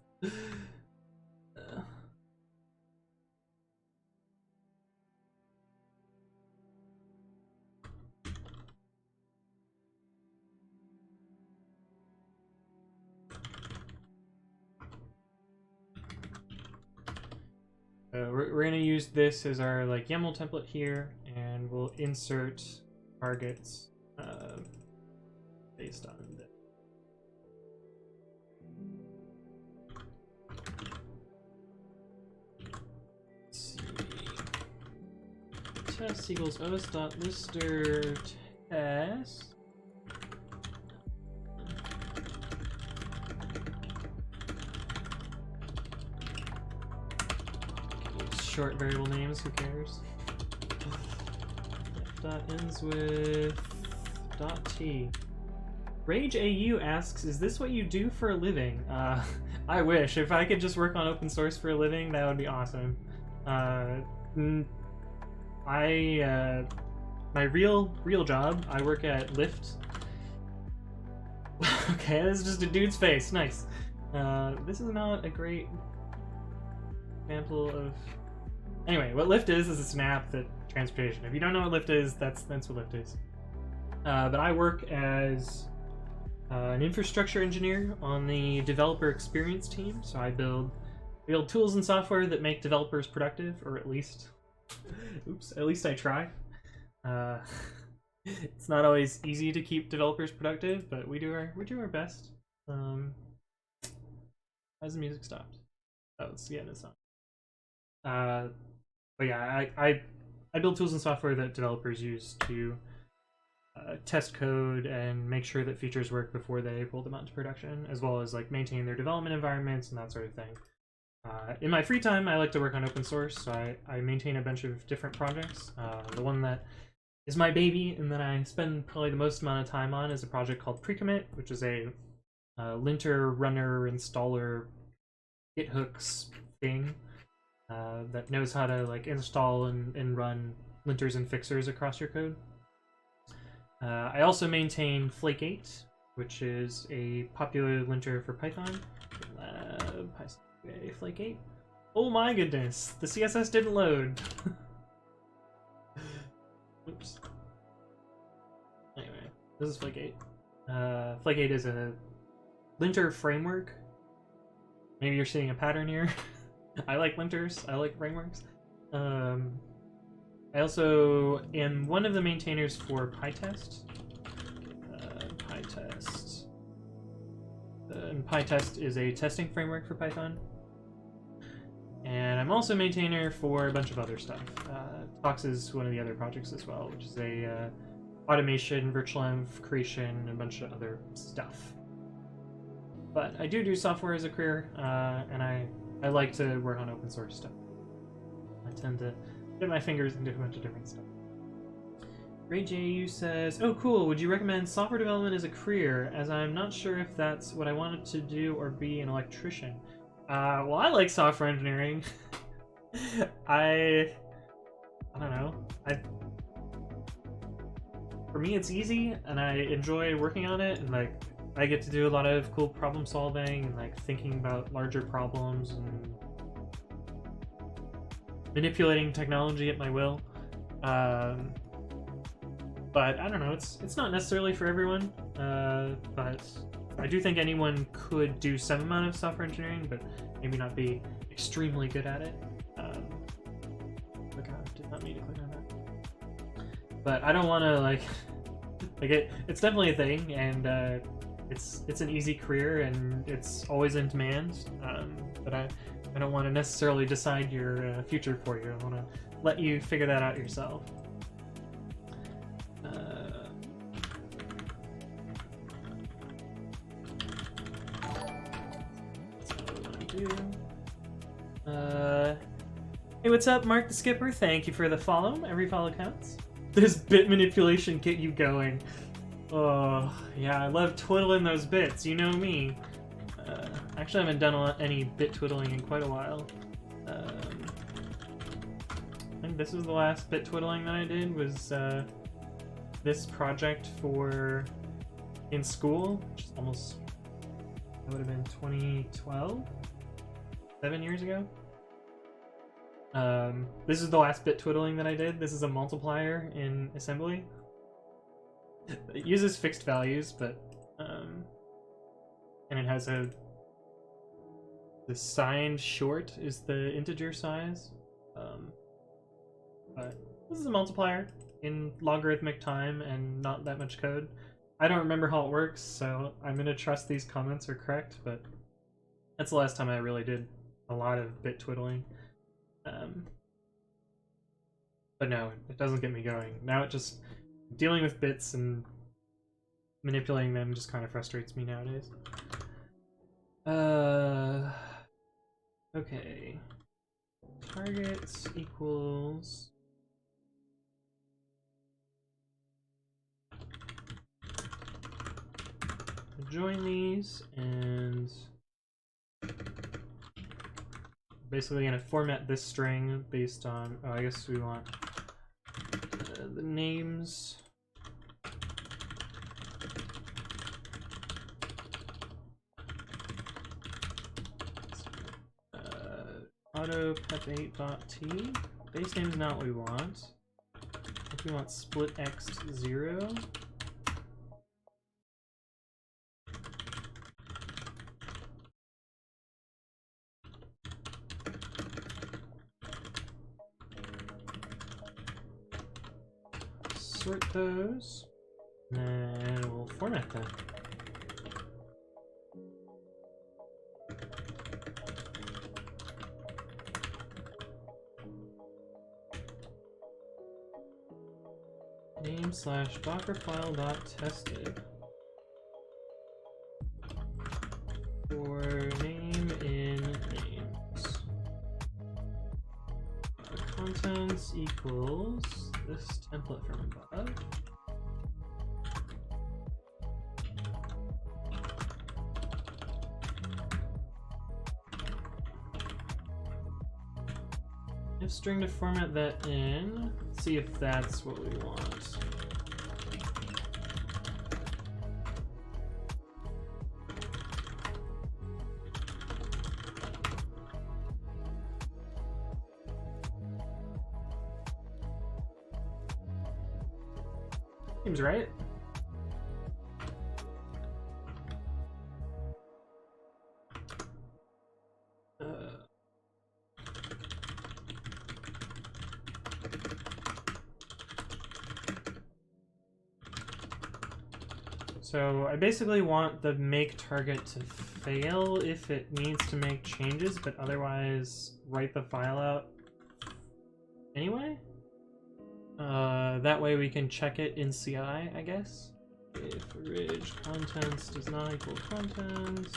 We're gonna use this as our like YAML template here, and we'll insert targets based on this. Let's see. Test equals os.lister test. Short variable names, who cares? Dot ends with .t. Rage AU asks, is this what you do for a living? I wish. If I could just work on open source for a living, that would be awesome. My real job, I work at Lyft. Okay, this is just a dude's face. Nice. This is not a great example of... Anyway, what Lyft is a snap that transportation. If you don't know what Lyft is, that's what Lyft is. But I work as an infrastructure engineer on the developer experience team. So I build tools and software that make developers productive, or at least, at least I try. It's not always easy to keep developers productive, but we do our best. Has the music stopped? Oh, it's the end of the song. But yeah, I build tools and software that developers use to test code and make sure that features work before they roll them out into production, as well as like maintain their development environments and that sort of thing. In my free time, I like to work on open source, so I maintain a bunch of different projects. The one that is my baby and that I spend probably the most amount of time on is a project called Precommit, which is a linter runner installer git hooks thing that knows how to like install and run linters and fixers across your code. I also maintain Flake8, which is a popular linter for Python. Flake8. Oh my goodness, the CSS didn't load. Oops. Anyway, this is Flake8. Flake8 is a linter framework. Maybe you're seeing a pattern here. I like linters. I like frameworks. I also am one of the maintainers for PyTest. PyTest. And PyTest is a testing framework for Python. And I'm also maintainer for a bunch of other stuff. Tox is one of the other projects as well, which is a automation, virtual env creation, and a bunch of other stuff. But I do software as a career, and I like to work on open source stuff. I tend to get my fingers into a bunch of different stuff. Ray JU says, "Oh cool, would you recommend software development as a career, as I'm not sure if that's what I wanted to do or be an electrician?" Well, I like software engineering. I don't know. For me, it's easy, and I enjoy working on it, and like I get to do a lot of cool problem solving and like thinking about larger problems and manipulating technology at my will. But I don't know. It's not necessarily for everyone. But I do think anyone could do some amount of software engineering, but maybe not be extremely good at it. Did not mean to click on that. But I don't want to like it's definitely a thing, and it's an easy career, and it's always in demand. But I don't want to necessarily decide your future for you. I want to let you figure that out yourself. Hey, what's up, Mark the Skipper? Thank you for the follow. Every follow counts. Does bit manipulation get you going? Oh, yeah, I love twiddling those bits. You know me. Actually, I haven't done any bit twiddling in quite a while. I think this was the last bit twiddling that I did, was this project for in school, which is almost, that would have been 2012? 7 years ago? This is the last bit twiddling that I did. This is a multiplier in assembly. It uses fixed values, but and it has the signed short is the integer size. But this is a multiplier in logarithmic time and not that much code. I don't remember how it works, so I'm gonna trust these comments are correct, but that's the last time I really did a lot of bit twiddling. But no, it doesn't get me going. Now it just, dealing with bits and manipulating them just kind of frustrates me nowadays. Okay. Targets equals... join these, and basically going to format this string based on, oh, I guess we want the names. Auto pep8.t. Base name is not what we want. If we want split x 0. Sort those, and then we'll format them. Name / dockerfile.tested for name in names. Contents equals this template from above. If string to format that in, let's see if that's what we want. Seems right. So I basically want the make target to fail if it needs to make changes, but otherwise write the file out anyway. That way we can check it in CI, I guess. If orig contents does not equal contents.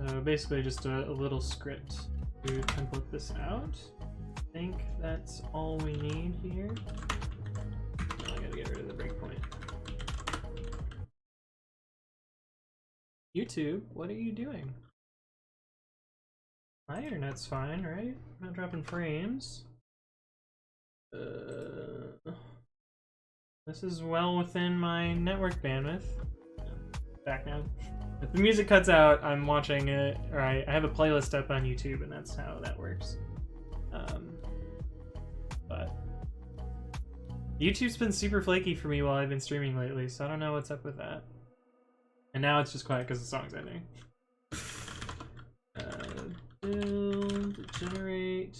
So basically just a little script to template this out. I think that's all we need here. Oh, I gotta get rid of the breakpoint. YouTube, what are you doing? My internet's fine, right? I'm not dropping frames. This is well within my network bandwidth. Back now. If the music cuts out, I'm watching it, or I have a playlist up on YouTube, and that's how that works. But YouTube's been super flaky for me while I've been streaming lately, so I don't know what's up with that. And now it's just quiet because the song's ending. Build, generate.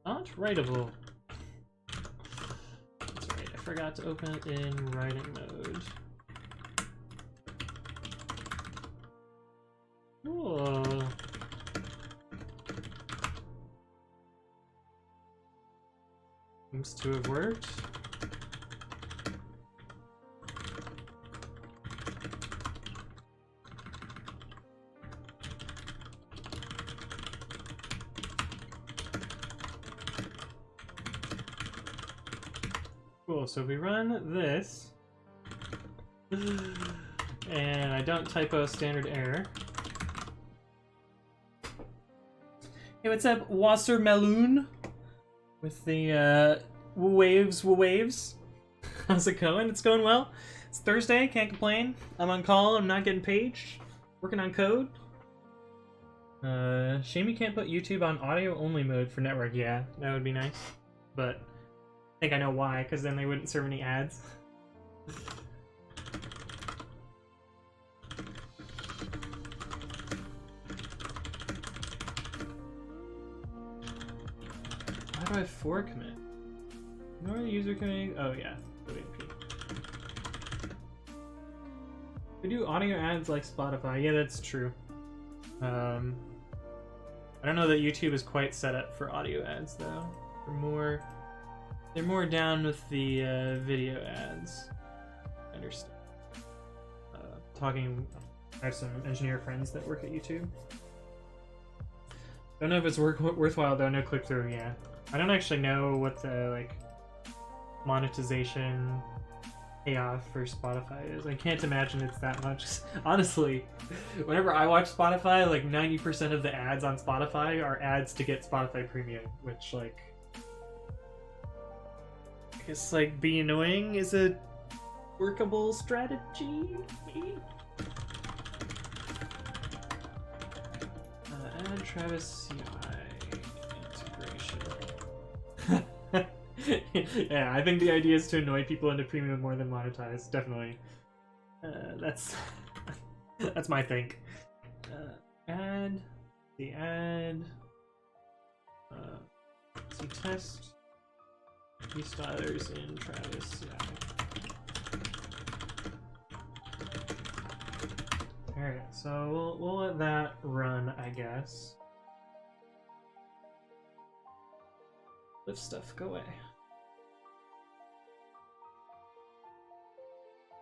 Not writable. Forgot to open it in writing mode. Cool. Seems to have worked. Cool, so we run this, and I don't typo standard error. Hey, what's up, Wassermelon? With the waves. How's it going? It's going well. It's Thursday, can't complain. I'm on call, I'm not getting paid. Working on code. Shame you can't put YouTube on audio only mode for network. Yeah, that would be nice. But I think I know why, because then they wouldn't serve any ads. Why do I have 4 commit? Ignore the user commit. Oh yeah, WP. We do audio ads like Spotify. Yeah, that's true. I don't know that YouTube is quite set up for audio ads though. They're more down with the video ads. I understand. I have some engineer friends that work at YouTube. Don't know if it's worthwhile though. No click through. Yeah, I don't actually know what the like monetization payoff for Spotify is. I can't imagine it's that much. Honestly, whenever I watch Spotify, like 90% of the ads on Spotify are ads to get Spotify Premium, which like. It's like being annoying is a workable strategy. Add Travis CI integration. Yeah, I think the idea is to annoy people into premium more than monetize. Definitely. That's that's my think. Add the add. See test. Key stylers in Travis. Yeah. Alright, so we'll let that run, I guess. Lift stuff, go away.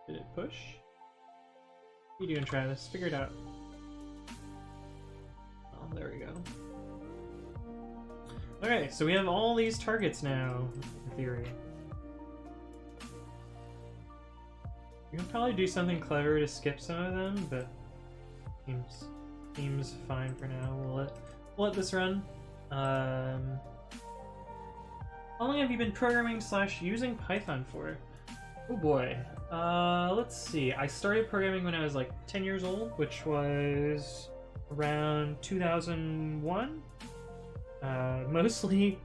Did it push? What are you doing, Travis? Figure it out. Oh, there we go. Okay, so we have all these targets now, in theory. We can probably do something clever to skip some of them, but seems seems fine for now. We'll let this run. How long have you been programming / using Python for? Oh boy. Let's see. I started programming when I was like 10 years old, which was around 2001. Mostly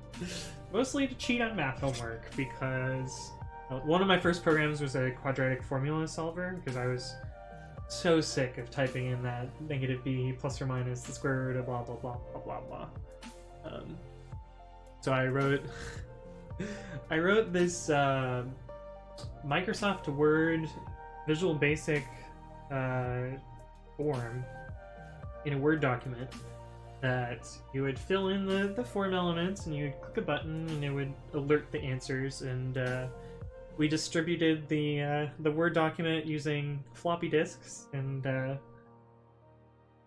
to cheat on math homework, because one of my first programs was a quadratic formula solver, because I was so sick of typing in that -b plus or minus the square root of blah blah blah blah blah blah. So I wrote this Microsoft Word Visual Basic form in a Word document that you would fill in the form elements, and you would click a button and it would alert the answers, and we distributed the Word document using floppy disks, and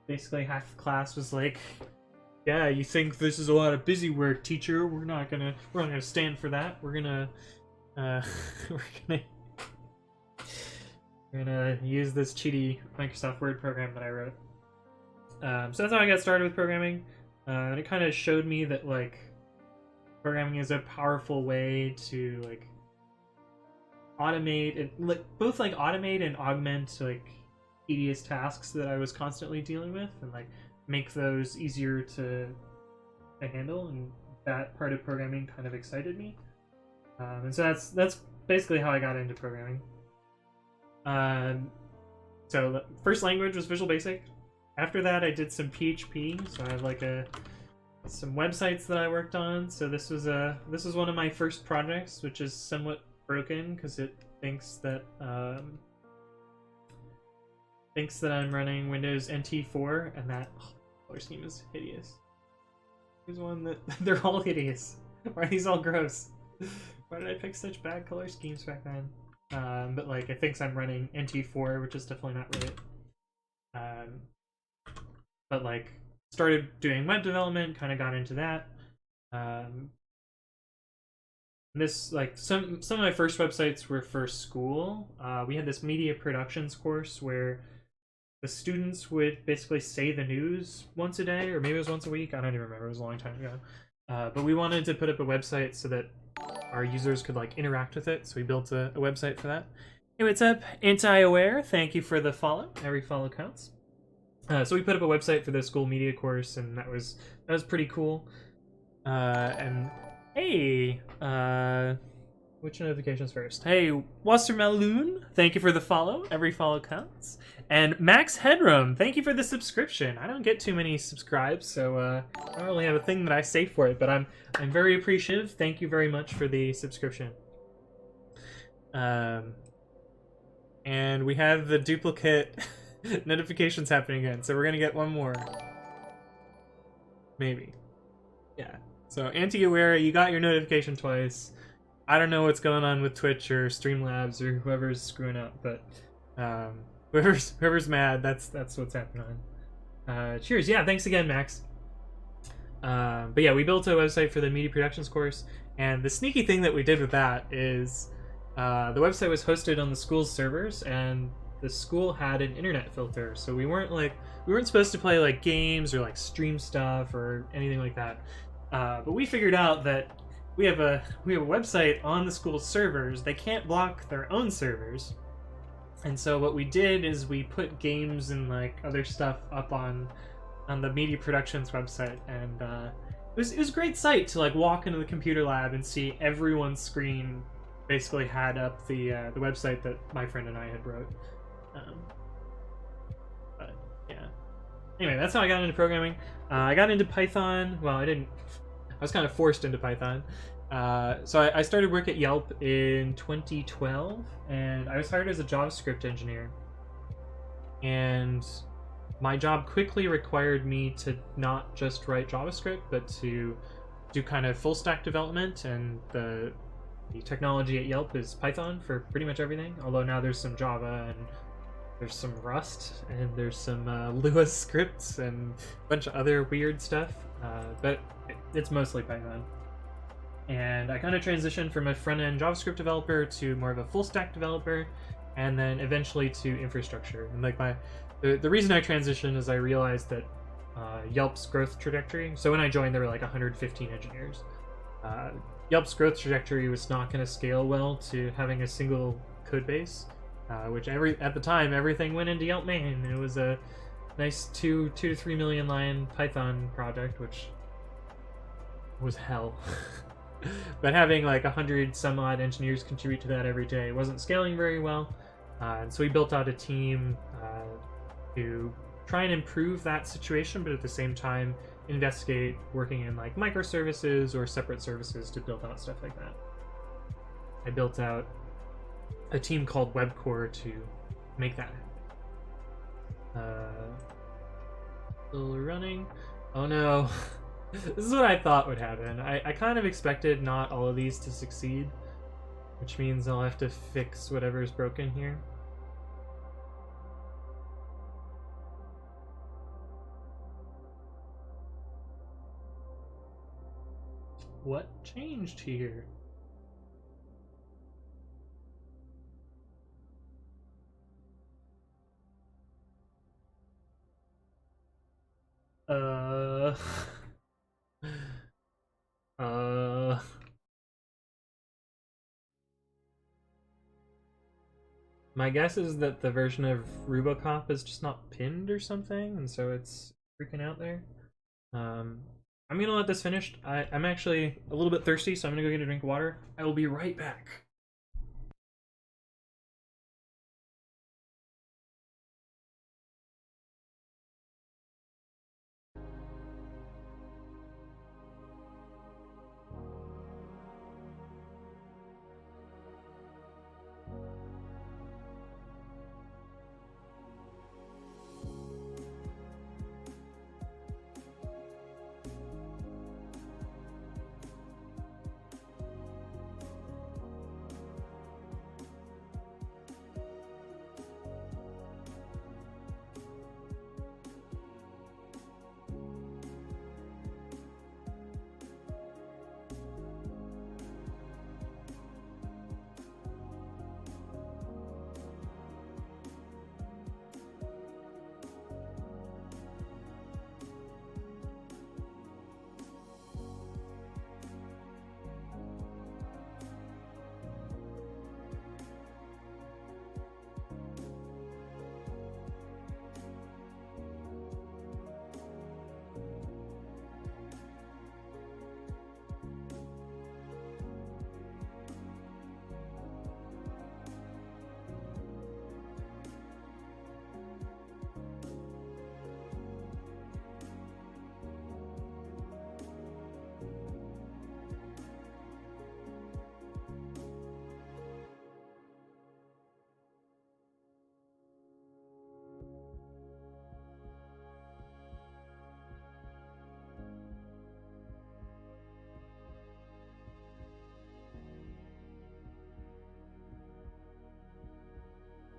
basically half the class was like, yeah, you think this is a lot of busy work, teacher? We're not gonna stand for that. We're gonna use this cheaty Microsoft Word program that I wrote. So that's how I got started with programming, and it kind of showed me that like programming is a powerful way to like automate and both automate and augment like tedious tasks that I was constantly dealing with, and like make those easier to handle. And that part of programming kind of excited me, and so that's basically how I got into programming. So the first language was Visual Basic. After that, I did some PHP, so I have like some websites that I worked on. So this was one of my first projects, which is somewhat broken because it thinks that I'm running Windows NT4, and that color scheme is hideous. Here's one that they're all hideous. Why are these all gross? Why did I pick such bad color schemes back then? But like it thinks I'm running NT4, which is definitely not right. But like started doing web development, kind of got into that. This like some of my first websites were for school. We had this media productions course where the students would basically say the news once a day, or maybe it was once a week. I don't even remember. It was a long time ago. But we wanted to put up a website so that our users could like interact with it. So we built a website for that. Hey, what's up, Anti-Aware? Thank you for the follow. Every follow counts. So we put up a website for the school media course, and that was pretty cool. And hey, which notifications first? Hey, Wassermeloon, thank you for the follow. Every follow counts. And Max Headroom, thank you for the subscription. I don't get too many subscribes, so I don't really have a thing that I say for it, but I'm very appreciative. Thank you very much for the subscription. And we have the duplicate notifications happening again, so we're gonna get one more. Maybe. Yeah. So Anti-Aware, you got your notification twice. I don't know what's going on with Twitch or Streamlabs or whoever's screwing up, but whoever's mad, that's what's happening. Cheers. Yeah, thanks again, Max. But yeah, we built a website for the media productions course, and the sneaky thing that we did with that is the website was hosted on the school's servers, and the school had an internet filter, so we weren't supposed to play like games or like stream stuff or anything like that. But we figured out that we have a website on the school's servers. They can't block their own servers, and so what we did is we put games and like other stuff up on the media productions website, and it was a great sight to like walk into the computer lab and see everyone's screen basically had up the website that my friend and I had wrote. But yeah. Anyway, that's how I got into programming. I got into Python. Well, I didn't. I was kind of forced into Python. So I started work at Yelp in 2012, and I was hired as a JavaScript engineer. And my job quickly required me to not just write JavaScript, but to do kind of full stack development, and the technology at Yelp is Python for pretty much everything, although now there's some Java, and there's some Rust, and there's some Lua scripts and a bunch of other weird stuff, but it's mostly Python. And I kind of transitioned from a front-end JavaScript developer to more of a full-stack developer, and then eventually to infrastructure. And like The reason I transitioned is I realized that Yelp's growth trajectory. So when I joined, there were like 115 engineers. Yelp's growth trajectory was not going to scale well to having a single code base, which at the time everything went into Yelp main. It was a nice 2 to 3 million line Python project, which was hell. But having like 100 some odd engineers contribute to that every day wasn't scaling very well, and so we built out a team to try and improve that situation, but at the same time investigate working in like microservices or separate services to build out stuff like that. I built out a team called WebCore to make that. Still running. Oh no. This is what I thought would happen. I kind of expected not all of these to succeed, which means I'll have to fix whatever's broken here. What changed here? My guess is that the version of Rubocop is just not pinned or something, and so it's freaking out there. I'm gonna let this finish. I'm actually a little bit thirsty, so I'm gonna go get a drink of water. I will be right back.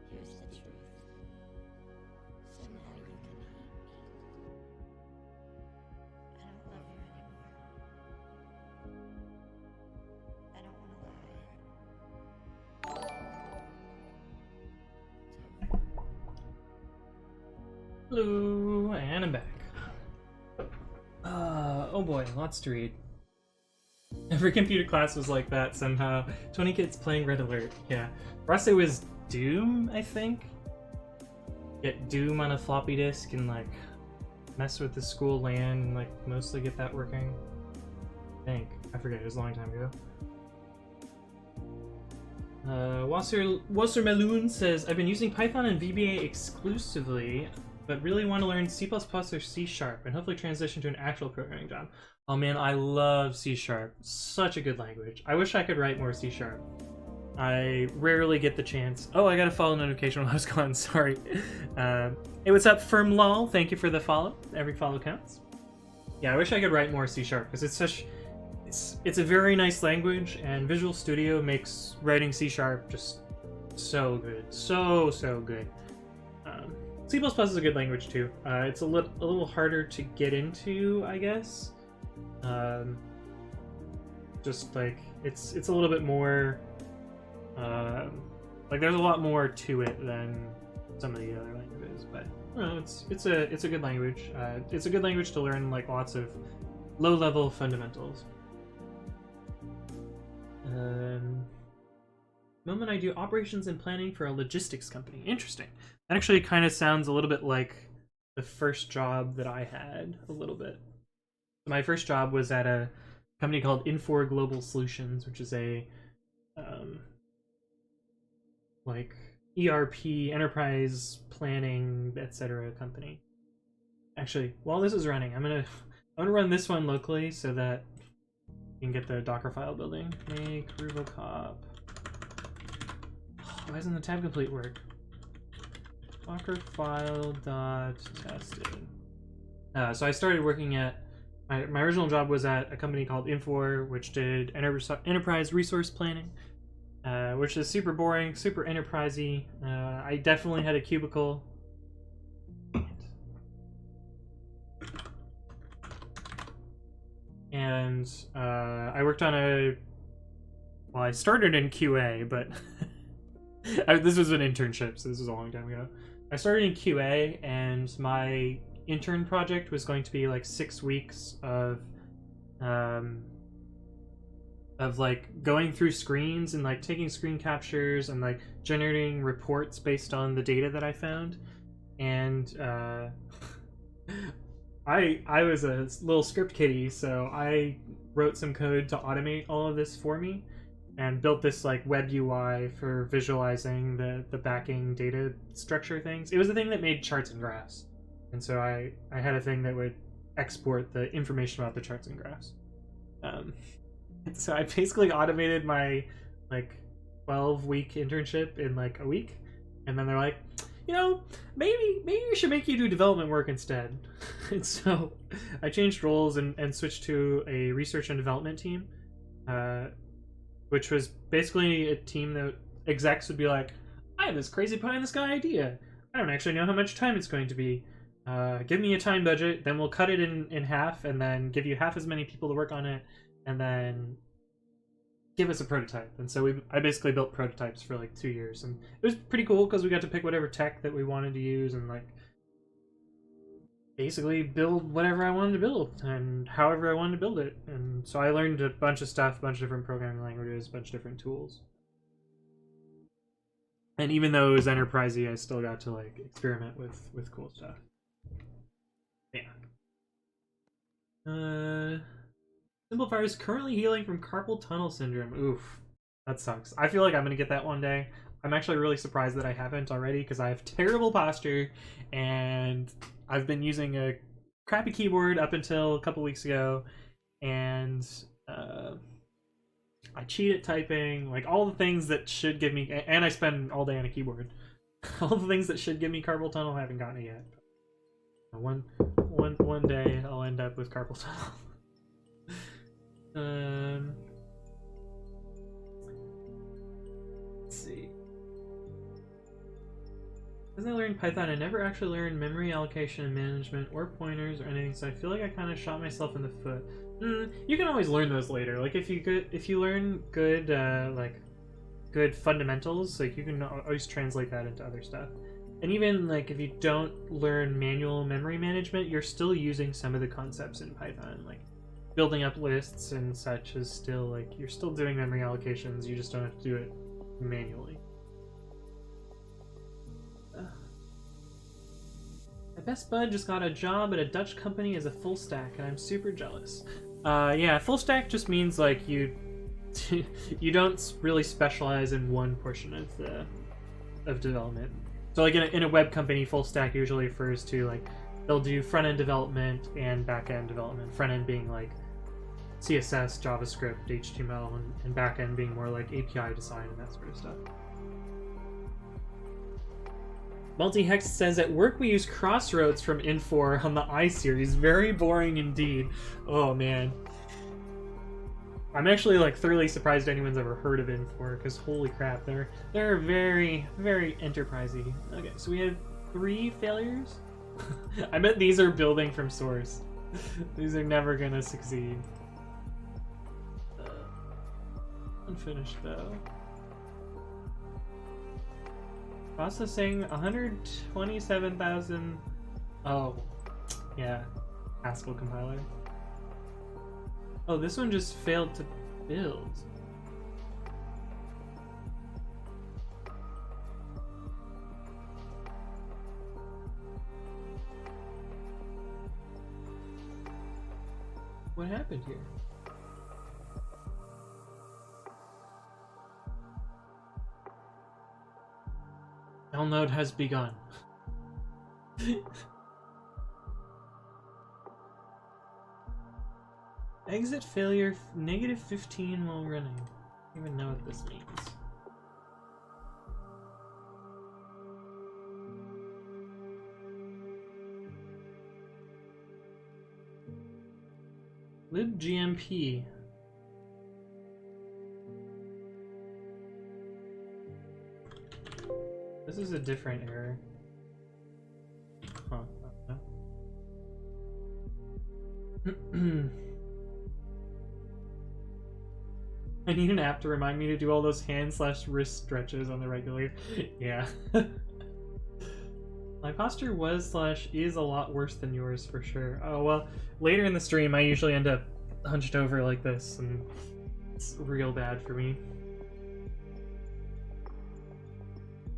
Here's the truth. Somehow you can hate me. I don't love you anymore. I don't want to lie. Hello, and I'm back. Oh boy, lots to read. Every computer class was like that somehow. 20 kids playing Red Alert. Yeah. For us it was Doom, I think. Get Doom on a floppy disk and like mess with the school LAN and like mostly get that working. I think. I forget, it was a long time ago. Wasser Meloon says, I've been using Python and VBA exclusively, but really want to learn C++ or C# and hopefully transition to an actual programming job. Oh man, I love C#. Such a good language. I wish I could write more C#. I rarely get the chance. Oh, I got a follow notification while I was gone, sorry. Hey, what's up, FirmLol? Thank you for the follow. Every follow counts. Yeah, I wish I could write more C# because it's such... It's a very nice language, and Visual Studio makes writing C# just so good. So good. C++ is a good language too. It's a little harder to get into, I guess. Just like it's a little bit more like there's a lot more to it than some of the other languages, but No, it's a good language. It's a good language to learn like lots of low-level fundamentals. Moment I do operations and planning for a logistics company. Interesting. That actually kind of sounds a little bit like the first job that I had. A little bit. My first job was at a company called Infor Global Solutions, which is a like ERP, enterprise planning, etc. company. Actually, while this is running, I'm gonna run this one locally so that you can get the Docker file building. Make rubocop. Why doesn't the tab complete work? Docker file dot tested. So I started working at my original job was at a company called Infor, which did enterprise resource planning, which is super boring, super enterprisey. I definitely had a cubicle. And I worked on well, I started in QA, but this was an internship, so this was a long time ago. I started in QA, and my intern project was going to be like 6 weeks of like going through screens and like taking screen captures and like generating reports based on the data that I found. And I was a little script kiddie, so I wrote some code to automate all of this for me and built this like web UI for visualizing the backing data structure things. It was the thing that made charts and graphs. And so I had a thing that would export the information about the charts and graphs. So I basically automated my like 12-week internship in like a week. And then they're like, you know, maybe we should make you do development work instead. And so I changed roles and switched to a research and development team, which was basically a team that execs would be like, I have this crazy pie in the sky idea. I don't actually know how much time it's going to be. Give me a time budget, then we'll cut it in half, and then give you half as many people to work on it, and then give us a prototype. And so I basically built prototypes for like 2 years, and it was pretty cool because we got to pick whatever tech that we wanted to use and like basically build whatever I wanted to build and however I wanted to build it. And so I learned a bunch of stuff, a bunch of different programming languages, a bunch of different tools. And even though it was enterprisey, I still got to like experiment with cool stuff. Yeah. Simplifier is currently healing from carpal tunnel syndrome. Oof, that sucks. I feel like I'm gonna get that one day. I'm actually really surprised that I haven't already because I have terrible posture and I've been using a crappy keyboard up until a couple weeks ago, and I cheat at typing, like all the things that should give me, and I spend all day on a keyboard. All the things that should give me carpal tunnel, I haven't gotten it yet. One day I'll end up with carpal tunnel. Let's see. As I learned Python, I never actually learned memory allocation and management or pointers or anything, so I feel like I kind of shot myself in the foot. You can always learn those later. Like if you learn good good fundamentals, like you can always translate that into other stuff. And even like if you don't learn manual memory management, you're still using some of the concepts in Python, like building up lists and such is still like you're still doing memory allocations. You just don't have to do it manually. My best bud just got a job at a Dutch company as a full stack, and I'm super jealous. Yeah, full stack just means like you don't really specialize in one portion of development. So like in a web company, full stack usually refers to like they'll do front end development and back end development. Front end being like CSS, JavaScript, HTML, and back end being more like API design and that sort of stuff. Multi-Hex says, at work we use Crossroads from Infor on the I-series. Very boring indeed. Oh, man. I'm actually, like, thoroughly surprised anyone's ever heard of Infor, because holy crap, they're very, very enterprisey. Okay, so we have 3 failures? I bet these are building from source. These are never gonna succeed. Unfinished, though. Processing 127,000. Oh, yeah. Haskell compiler. Oh, this one just failed to build. What happened here? Download has begun. Exit failure -15 while running. I don't even know what this means. libgmp. This is a different error. Huh. I don't know. I need an app to remind me to do all those hand/wrist stretches on the regular. Yeah. My posture was/is a lot worse than yours for sure. Oh, well, later in the stream I usually end up hunched over like this, and it's real bad for me.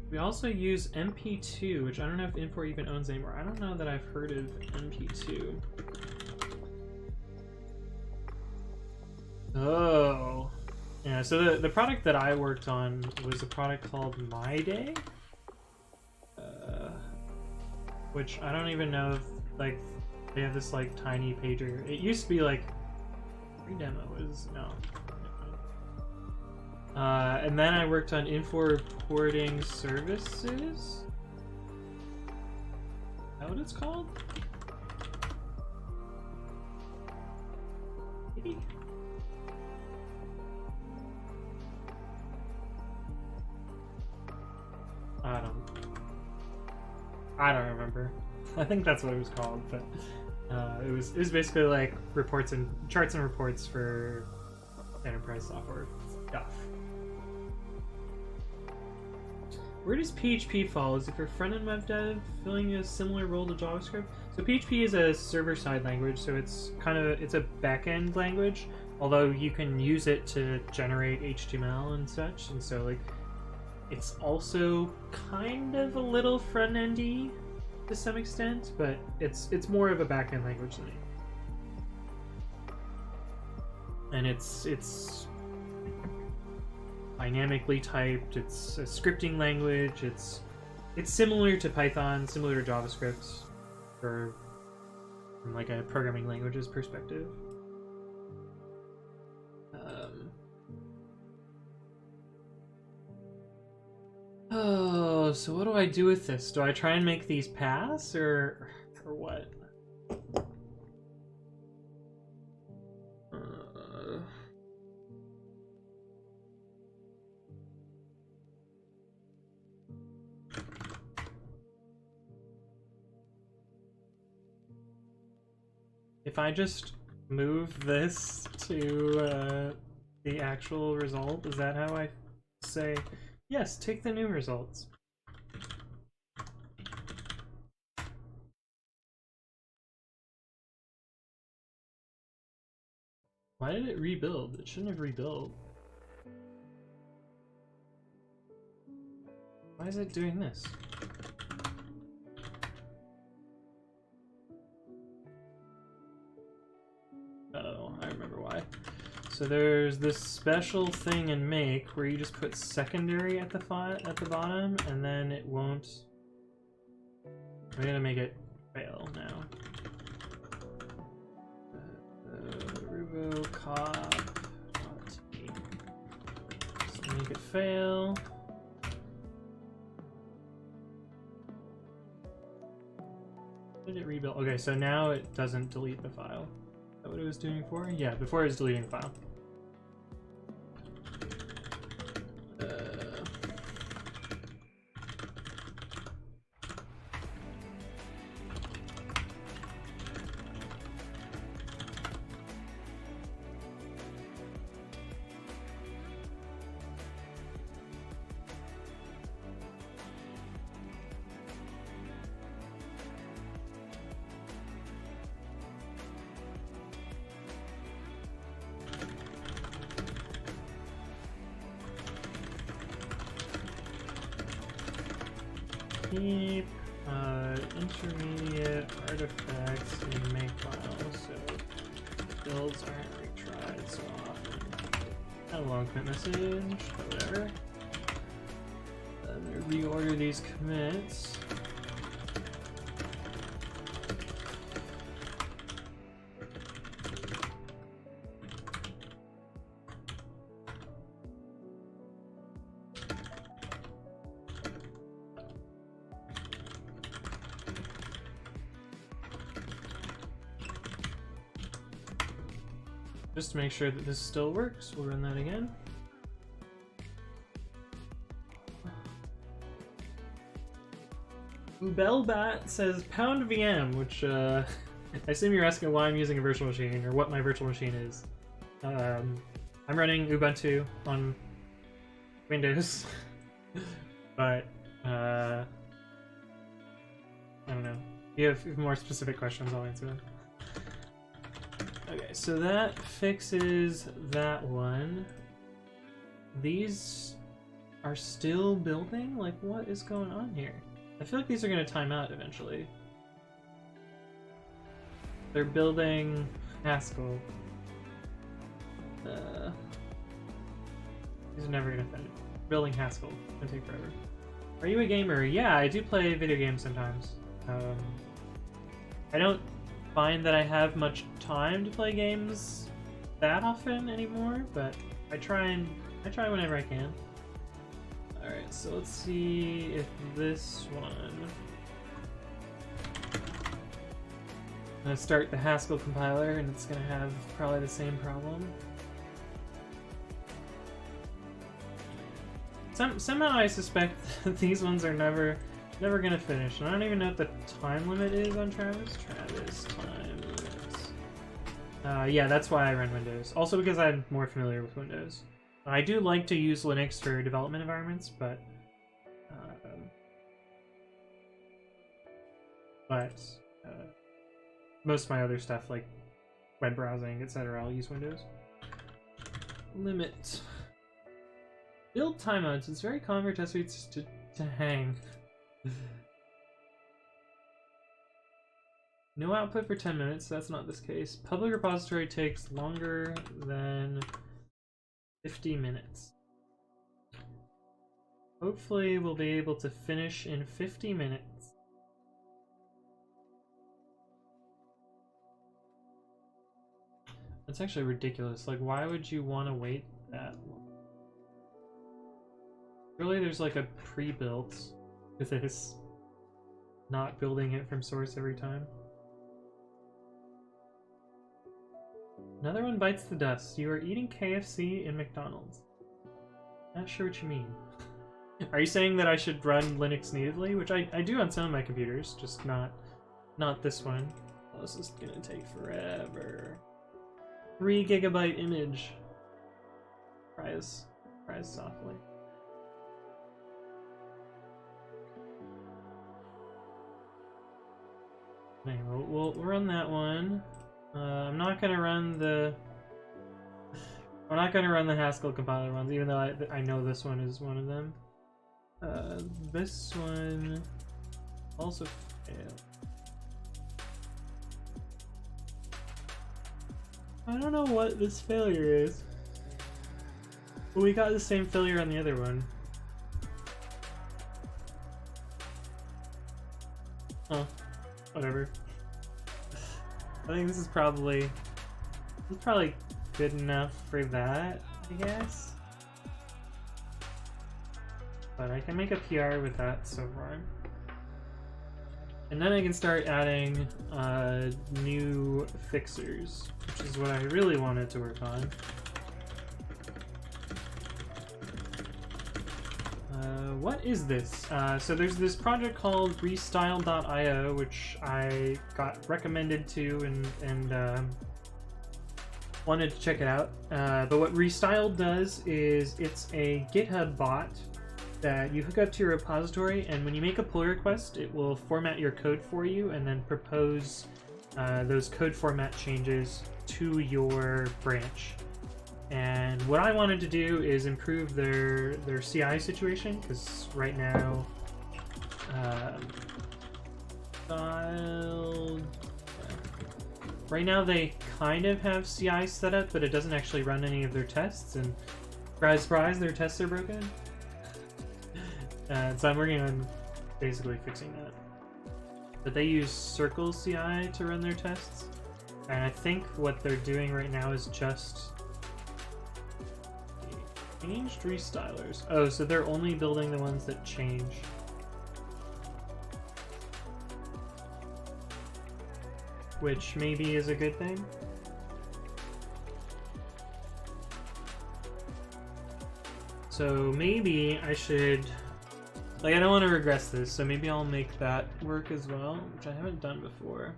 We also use MP2, which I don't know if Infor even owns anymore. I don't know that I've heard of MP2. Oh. Yeah, so the product that I worked on was a product called My Day. Which I don't even know if, like, they have this, like, tiny pager. It used to be, like, free demo is, no. And then I worked on info reporting services? Is that what it's called? Maybe? I don't remember. I think that's what it was called, but it was basically like reports and charts and reports for enterprise software stuff. Where does PHP fall? Is it for front-end web dev, filling a similar role to JavaScript? So PHP is a server-side language, so it's a back-end language, although you can use it to generate HTML and such, and so like it's also kind of a little front-endy to some extent, but it's more of a back-end language than it. And it's dynamically typed. It's a scripting language. It's similar to Python, similar to JavaScript, from like a programming languages perspective. Oh, so what do I do with this? Do I try and make these pass, or what? If I just move this to the actual result, is that how I say, yes, take the new results? Why did it rebuild? It shouldn't have rebuilt. Why is it doing this? Oh, I remember why. So there's this special thing in make where you just put secondary at the bottom, and then it won't. We're gonna make it fail now. Rubocop. So make it fail. Did it rebuild? Okay, so now it doesn't delete the file. Is that what it was doing before? Yeah, before it was deleting the file. keep intermediate artifacts in makefile so builds aren't retried so often. Not a long commit message, but whatever. I'm gonna reorder these commits. Just to make sure that this still works, we'll run that again. Bellbat says pound VM, which I assume you're asking why I'm using a virtual machine or what my virtual machine is. I'm running Ubuntu on Windows, but I don't know. If you have more specific questions, I'll answer them. Okay, so that fixes that one. These are still building? Like, what is going on here? I feel like these are going to time out eventually. They're building Haskell. These are never going to finish. Building Haskell. It's going to take forever. Are you a gamer? Yeah, I do play video games sometimes. I don't find that I have much time to play games that often anymore, but I try whenever I can. Alright, so let's see if this one... I'm gonna start the Haskell compiler and it's gonna have probably the same problem. Somehow I suspect that these ones are never gonna finish, and I don't even know what the time limit is on Travis. Travis time limits. Yeah, that's why I run Windows. Also because I'm more familiar with Windows. I do like to use Linux for development environments, but most of my other stuff, like web browsing, etc., I'll use Windows. Limit. Build timeouts. It's very common for test suites to hang. No output for 10 minutes, that's not this case. Public repository takes longer than 50 minutes. Hopefully we'll be able to finish in 50 minutes. That's actually ridiculous. Like, why would you want to wait that long? Surely there's like a pre-built with this. Not building it from source every time. Another one bites the dust. You are eating KFC in McDonald's. Not sure what you mean. Are you saying that I should run Linux natively? Which I do on some of my computers, just not this one. Oh, this is gonna take forever. 3 GB image. Rise softly. Anyway, we'll run that one. I'm not gonna run the Haskell compiler ones, even though I know this one is one of them. This one also failed. I don't know what this failure is. But we got the same failure on the other one. Huh. Whatever. I think this is probably good enough for that, I guess. But I can make a PR with that so far. And then I can start adding new fixers, which is what I really wanted to work on. What is this? So there's this project called restyle.io, which I got recommended to and wanted to check it out. But what Restyle does is it's a Github-bot that you hook up to your repository, and when you make a pull request, it will format your code for you and then propose those code format changes to your branch. And what I wanted to do is improve their CI situation, because right now Style. Right now they kind of have CI set up, but it doesn't actually run any of their tests, and surprise, surprise, their tests are broken. So I'm working on basically fixing that. But they use Circle CI to run their tests, and I think what they're doing right now is just changed restylers. Oh, so they're only building the ones that change. Which maybe is a good thing. So maybe I should... Like, I don't want to regress this, so maybe I'll make that work as well, which I haven't done before.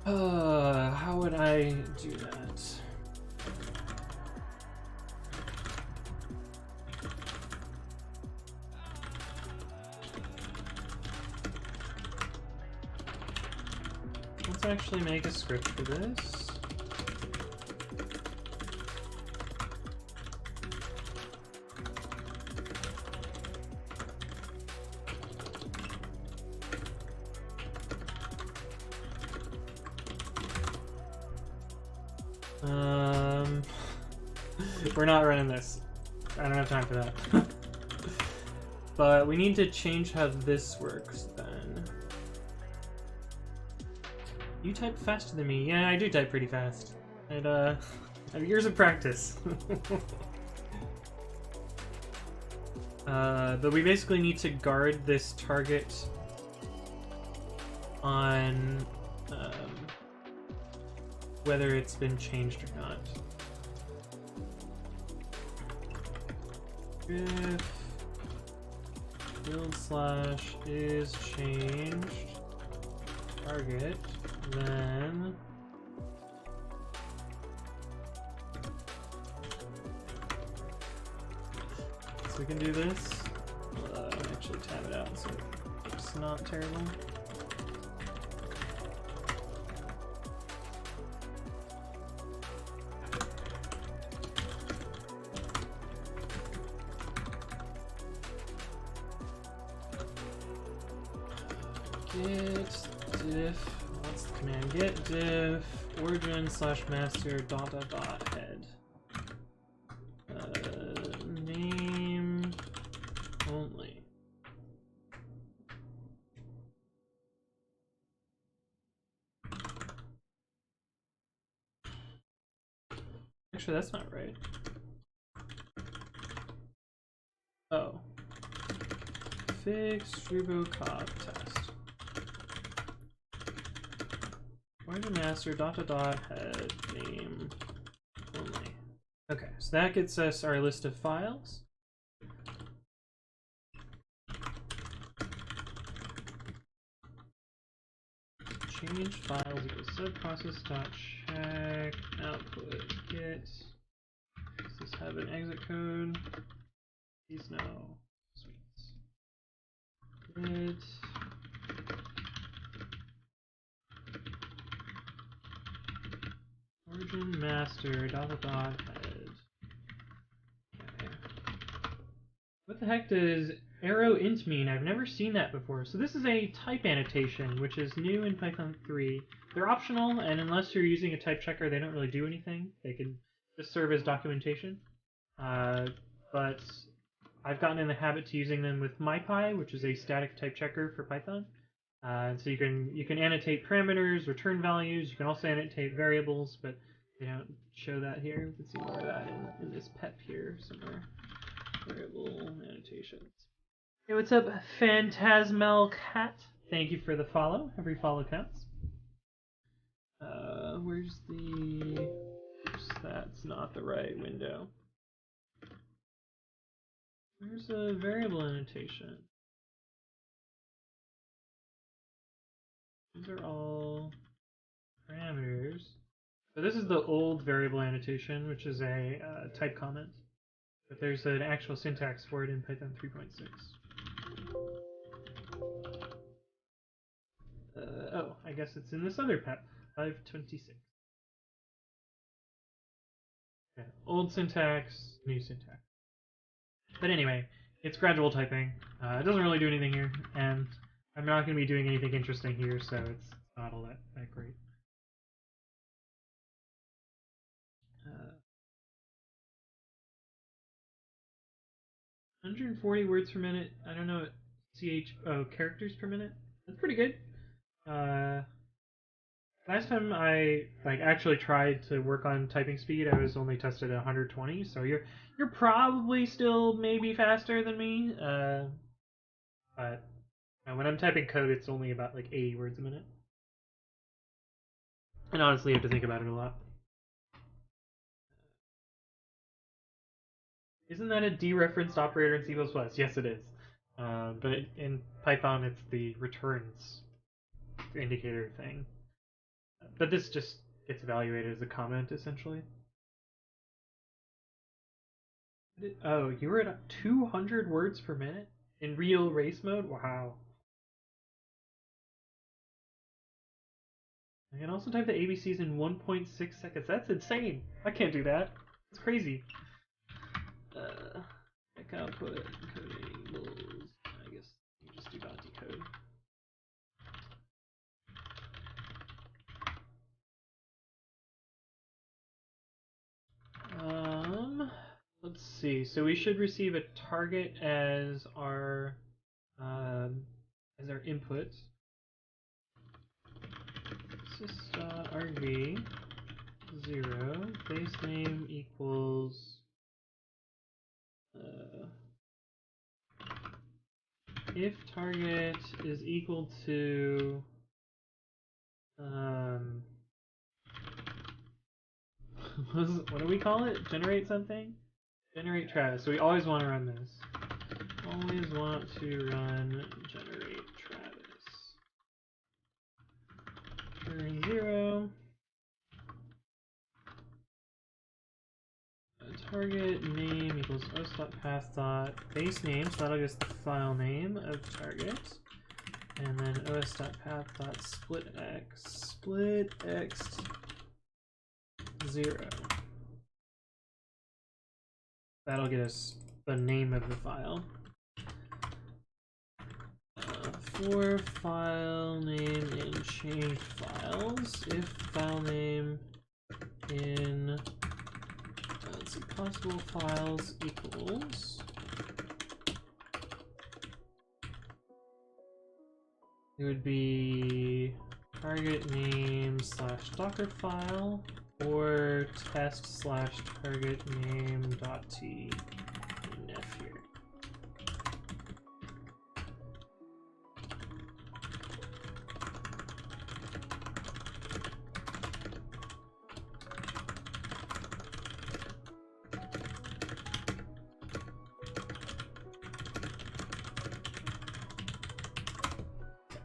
How would I do that? Let's actually make a script for this. We're not running this. I don't have time for that. But we need to change how this works then. You type faster than me. Yeah, I do type pretty fast. And I have years of practice. But we basically need to guard this target on whether it's been changed or not. If build slash is changed target, then so we can do this. Actually tab it out so it's not terrible. Git diff, what's the command? Git diff origin slash master dot dot dot head. Name only. Actually, that's not right. Oh. Fix reproducible test. Origin master dot dot dot head name only. Okay, so that gets us our list of files. Change files equals subprocess dot check output get. Does this have an exit code? Please no. Sweet. Git. Origin master dot dot dot head. Okay. What the heck does arrow int mean? I've never seen that before. So this is a type annotation, which is new in Python 3. They're optional, and unless you're using a type checker, they don't really do anything. They can just serve as documentation. But I've gotten in the habit to using them with MyPy, which is a static type checker for Python. And so you can annotate parameters, return values. You can also annotate variables, but they don't show that here. We can see more of that in this pep here somewhere. Variable annotations. Hey, what's up, Phantasmal Cat? Thank you for the follow. Every follow counts. Where's the... That's not the right window. Where's a variable annotation? These are all parameters. So this is the old variable annotation, which is a type comment. But there's an actual syntax for it in Python 3.6. Oh, I guess it's in this other path. 526. Yeah, old syntax, new syntax. But anyway, it's gradual typing. It doesn't really do anything here, and I'm not going to be doing anything interesting here, so it's not all that great. 140 words per minute. I don't know. Characters per minute. That's pretty good. Last time I actually tried to work on typing speed, I was only tested at 120. So you're probably still maybe faster than me. But when I'm typing code, it's only about like 80 words a minute. And honestly, you have to think about it a lot. Isn't that a dereferenced operator in C++? Yes, it is. But in Python, it's the returns indicator thing. But this just gets evaluated as a comment, essentially. Oh, you were at 200 words per minute in real race mode? Wow. I can also type the ABCs in 1.6 seconds. That's insane. I can't do that. It's crazy. Check output, encoding, rules. I guess you just do dot decode. Let's see. So we should receive a target as our input. Sys.argv 0 base name equals if target is equal to what do we call it? Generate something? Generate Travis. So we always want to run this. Always want to run generate Travis. Turn 0. Target name equals os.path. Base name, so that'll give us the file name of target. And then os.path.splitx 0. That'll get us the name of the file. For file name in changed files, if file name in let's see, possible files equals it would be target name / docker file or test / target name .t nef here.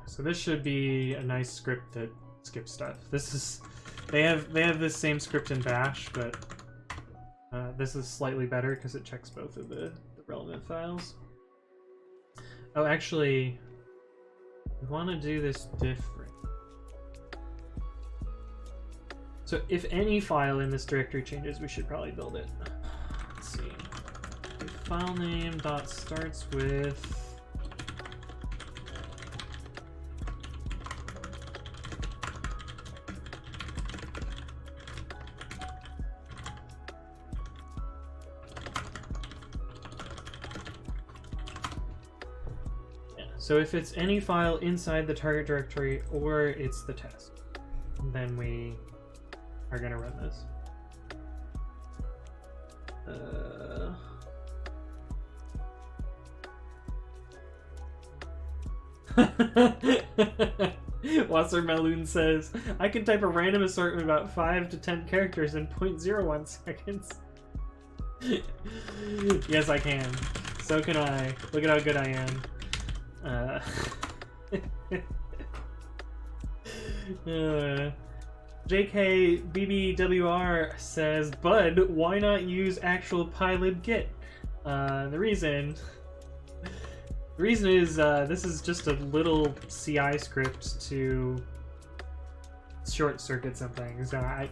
So this should be a nice script that skips stuff. This is they have this same script in Bash, but this is slightly better because it checks both of the relevant files. Oh, actually, we want to do this different. So if any file in this directory changes, we should probably build it. Let's see. If file name dot starts with so if it's any file inside the target directory or it's the test, then we are going to run this. Wasser Maloon says, I can type a random assortment about 5 to 10 characters in 0.01 seconds. Yes, I can. So can I. Look at how good I am. JKBBWR says, Bud, why not use actual pylib-git? The reason is this is just a little CI script to short circuit something. So I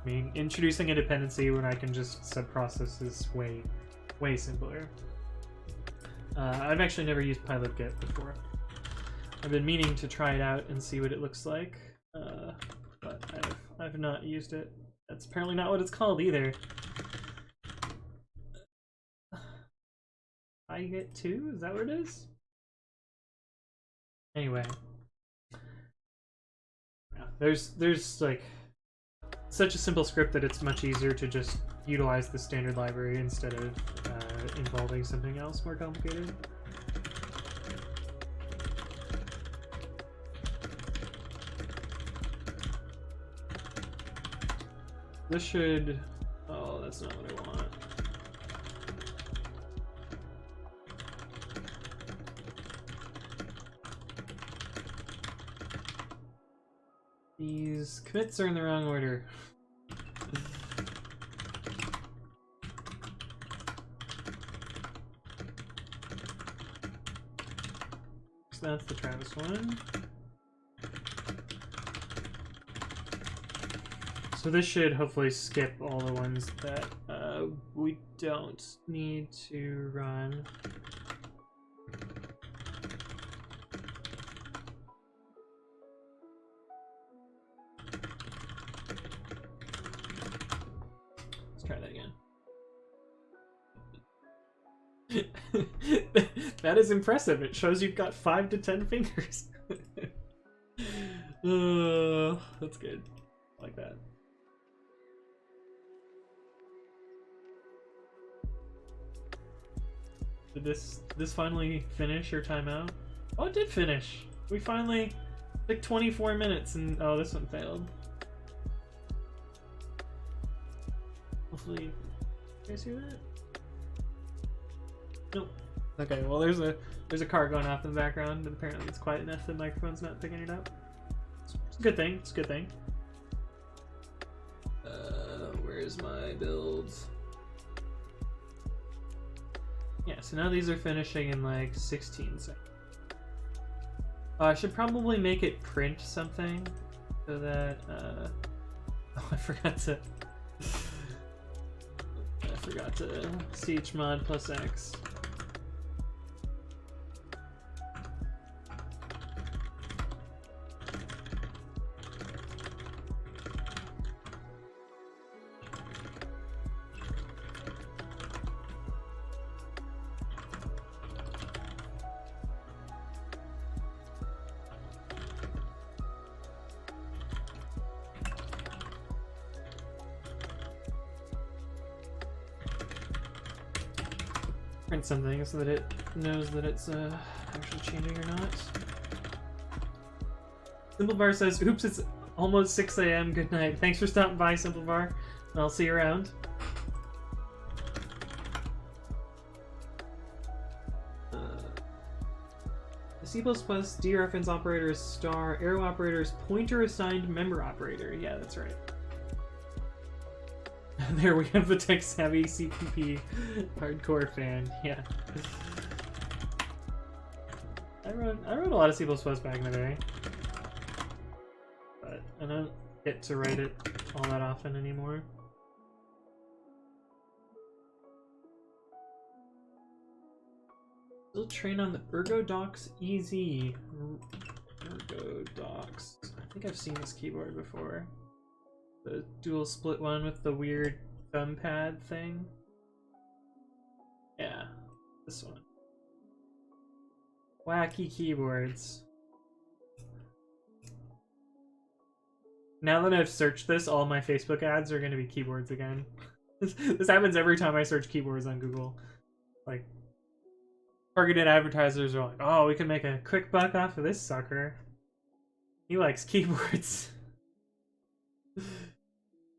mean, introducing a dependency when I can just subprocess is way simpler. I've actually never used pilotgit before. I've been meaning to try it out and see what it looks like, but I've not used it. That's apparently not what it's called either. Git 2? Is that what it is? Anyway, yeah, there's like such a simple script that it's much easier to just utilize the standard library instead of involving something else more complicated. This should... oh, that's not what I want. These commits are in the wrong order. So that's the Travis one. So this should hopefully skip all the ones that we don't need to run. Let's try that again. That is impressive. It shows you've got 5 to 10 fingers. That's good. I like that. Did this finally finish or timeout? Oh, it did finish. We finally like 24 minutes and oh, this one failed. Hopefully, you guys hear that? Nope. Okay, well there's a car going off in the background, but apparently it's quiet enough that the microphone's not picking it up. It's a good thing. It's a good thing. Where's my builds? Yeah, so now these are finishing in like 16 seconds. I should probably make it print something so that oh, I forgot to chmod plus x. Print something so that it knows that it's actually changing or not. Simplebar says, oops, it's almost 6 a.m. Good night. Thanks for stopping by, Simplebar. I'll see you around. The C++ dereference operator is star, arrow operator is pointer assigned member operator. Yeah, that's right. There we have the tech-savvy CPP hardcore fan. Yeah. I wrote a lot of C++ back in the day, but I don't get to write it all that often anymore. Still train on the ErgoDox EZ. ErgoDox. I think I've seen this keyboard before. The dual split one with the weird thumb pad thing. Yeah, this one. Wacky keyboards. Now that I've searched this, all my Facebook ads are going to be keyboards again. This happens every time I search keyboards on Google. Like, targeted advertisers are like, oh, we can make a quick buck off of this sucker. He likes keyboards.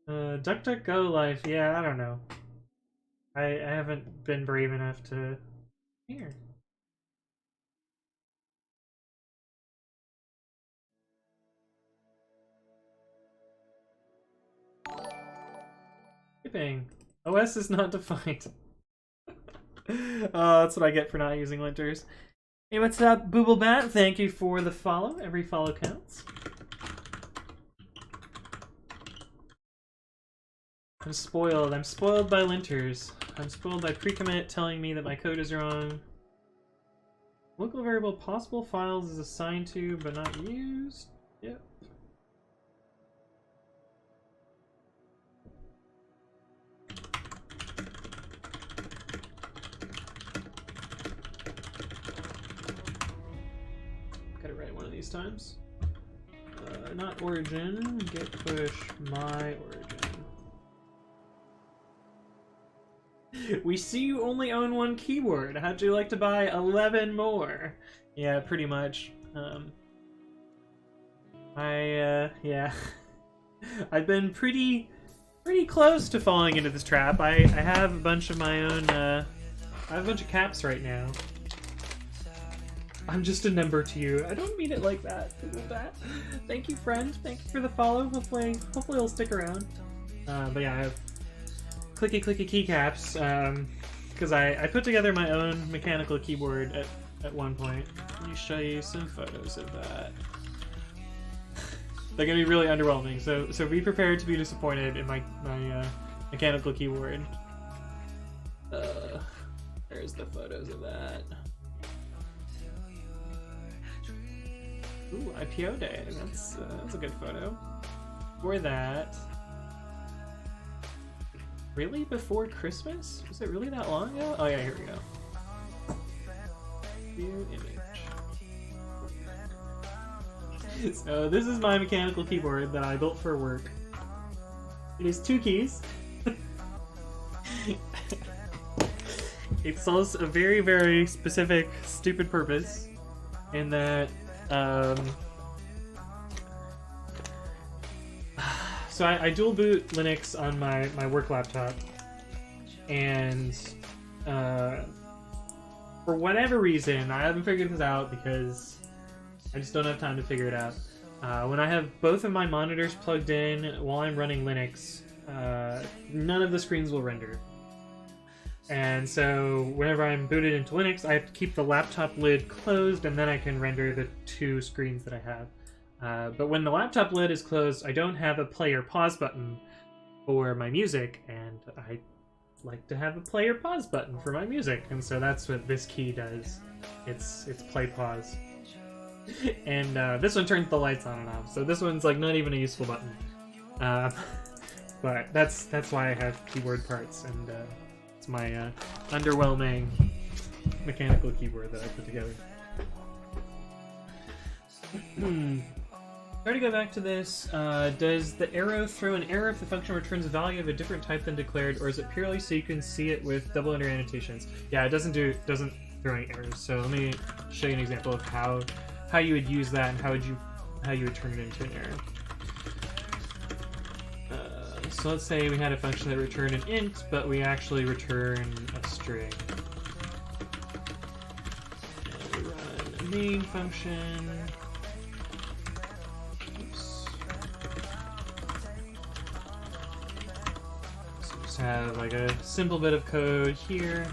DuckDuckGo life, yeah, I don't know. I haven't been brave enough to... Here. Skipping. OS is not defined. That's what I get for not using linters. Hey, what's up, Booblebat? Thank you for the follow. Every follow counts. I'm spoiled. I'm spoiled by linters. I'm spoiled by pre-commit telling me that my code is wrong. Local variable possible files is assigned to but not used. Yep. Got it right one of these times. Not origin. Git push my origin. We see you only own one keyboard. How'd you like to buy 11 more? Yeah, pretty much. Yeah. I've been pretty close to falling into this trap. I have a bunch of my own, I have a bunch of caps right now. I'm just a number to you. I don't mean it like that. Thank you, friend. Thank you for the follow. Hopefully it'll stick around. But yeah, I have clicky keycaps, because I put together my own mechanical keyboard at one point. Let me show you some photos of that. They're gonna be really underwhelming, so be prepared to be disappointed in my mechanical keyboard. There's the photos of that. Ooh, IPO day. That's a good photo. For that. Really? Before Christmas? Was it really that long ago? Oh yeah, here we go. View image. So this is my mechanical keyboard that I built for work. It is 2 keys. It serves a very, very specific, stupid purpose in that so I dual boot Linux on my work laptop, and for whatever reason, I haven't figured this out because I just don't have time to figure it out. When I have both of my monitors plugged in while I'm running Linux, none of the screens will render. And so whenever I'm booted into Linux, I have to keep the laptop lid closed, and then I can render the 2 screens that I have. But when the laptop lid is closed, I don't have a play or pause button for my music, and I like to have a play or pause button for my music, and so that's what this key does. It's play pause. And this one turns the lights on and off, so this one's like not even a useful button. But that's why I have keyboard parts, and it's my underwhelming mechanical keyboard that I put together. Try to go back to this. Does the arrow throw an error if the function returns a value of a different type than declared, or is it purely so you can see it with double under annotations? Yeah, it doesn't throw any errors. So let me show you an example of how you would use that and how you would turn it into an error. So let's say we had a function that returned an int, but we actually return a string. And we run a main function. Oops. So just have like a simple bit of code here.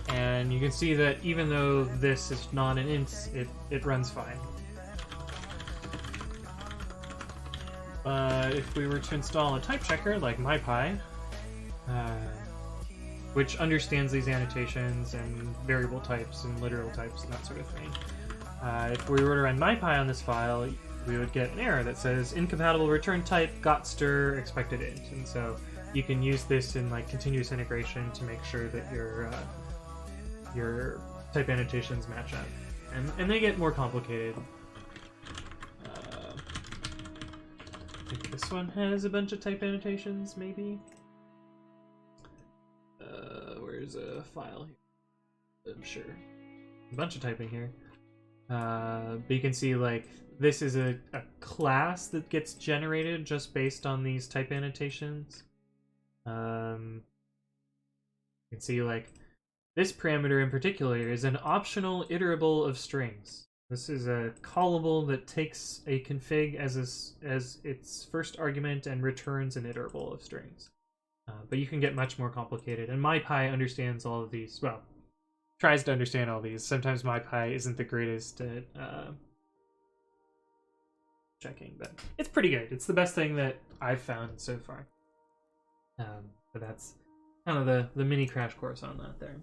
And you can see that even though this is not an int, it runs fine. But if we were to install a type checker like MyPy, which understands these annotations and variable types and literal types and that sort of thing, if we were to run MyPy on this file, we would get an error that says incompatible return type gotstr expected int. And so you can use this in like continuous integration to make sure that your type annotations match up, and they get more complicated. I think this one has a bunch of type annotations, maybe. Where's a file here? I'm sure a bunch of typing here. But you can see like this is a class that gets generated just based on these type annotations. You can see like this parameter in particular is an optional iterable of strings. This is a callable that takes a config as its first argument and returns an iterable of strings. But you can get much more complicated, and MyPy understands all of these. Well, tries to understand all these. Sometimes MyPy isn't the greatest checking, but it's pretty good. It's the best thing that I've found so far. But that's kind of the mini crash course on that there.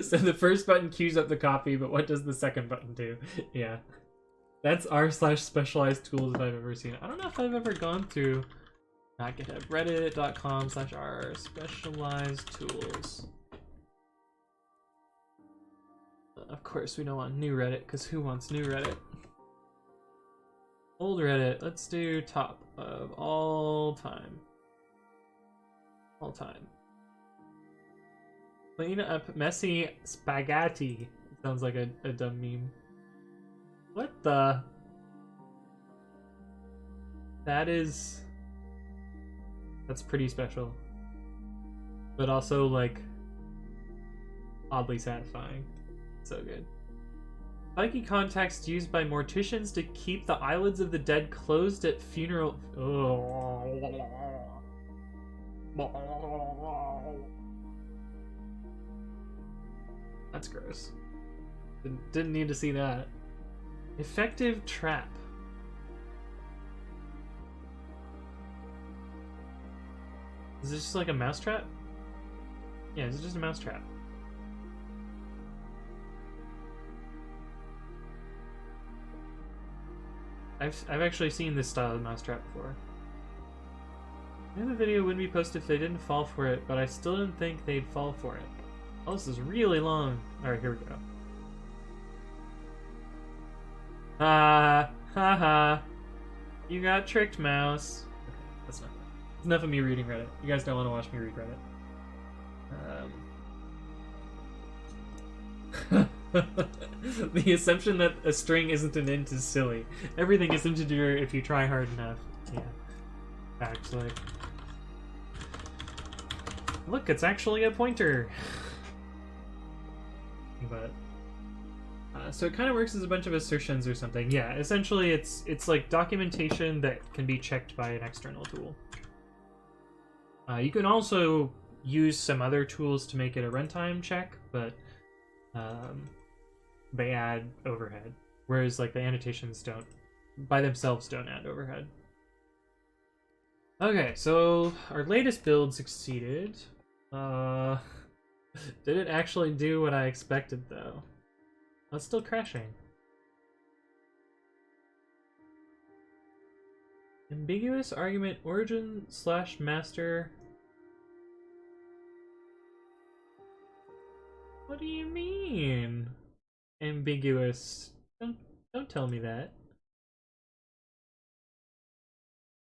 So the first button queues up the copy, but what does the second button do? Yeah. That's r/specialized tools if I've ever seen it. I don't know if I've ever gone through not GitHub, reddit.com/r specialized tools. Of course, we don't want new Reddit, because who wants new Reddit? Old Reddit, let's do top of all time. All time. Clean up messy spaghetti. Sounds like a dumb meme. What the? That's pretty special. But also, like, oddly satisfying. So good. Spiky context used by morticians to keep the eyelids of the dead closed at funeral. That's gross. Didn't need to see that. Effective trap. Is this just like a mouse trap? Yeah, is it just a mouse trap? I've actually seen this style of mousetrap before. I knew the video wouldn't be posted if they didn't fall for it, but I still didn't think they'd fall for it. Oh, this is really long. Alright, here we go. Ha ha. You got tricked, mouse. Okay, that's enough. It's enough of me reading Reddit. You guys don't want to watch me read Reddit. The assumption that a string isn't an int is silly. Everything is integer if you try hard enough. Yeah. Actually. Look, it's actually a pointer. But so it kind of works as a bunch of assertions or something. Yeah, essentially it's like documentation that can be checked by an external tool. You can also use some other tools to make it a runtime check, but they add overhead, whereas like the annotations don't, by themselves, don't add overhead. Okay, so our latest build succeeded. Did it actually do what I expected though? Oh, it's still crashing. Ambiguous argument origin / master. What do you mean? Ambiguous. Don't tell me that.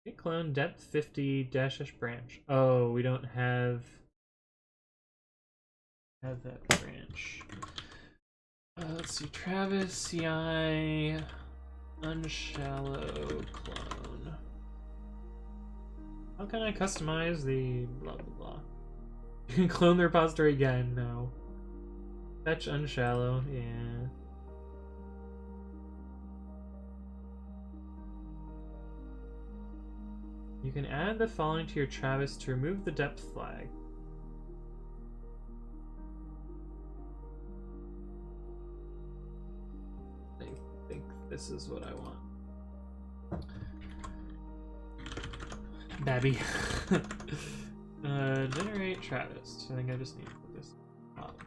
Git clone depth 50 -- branch. Oh, we don't have that branch. Let's see. Travis CI unshallow clone. How can I customize the blah blah blah? You can clone the repository again. No. Fetch unshallow, yeah. You can add the following to your Travis to remove the depth flag. I think this is what I want. Babby. Generate Travis. I think I just need to put this up.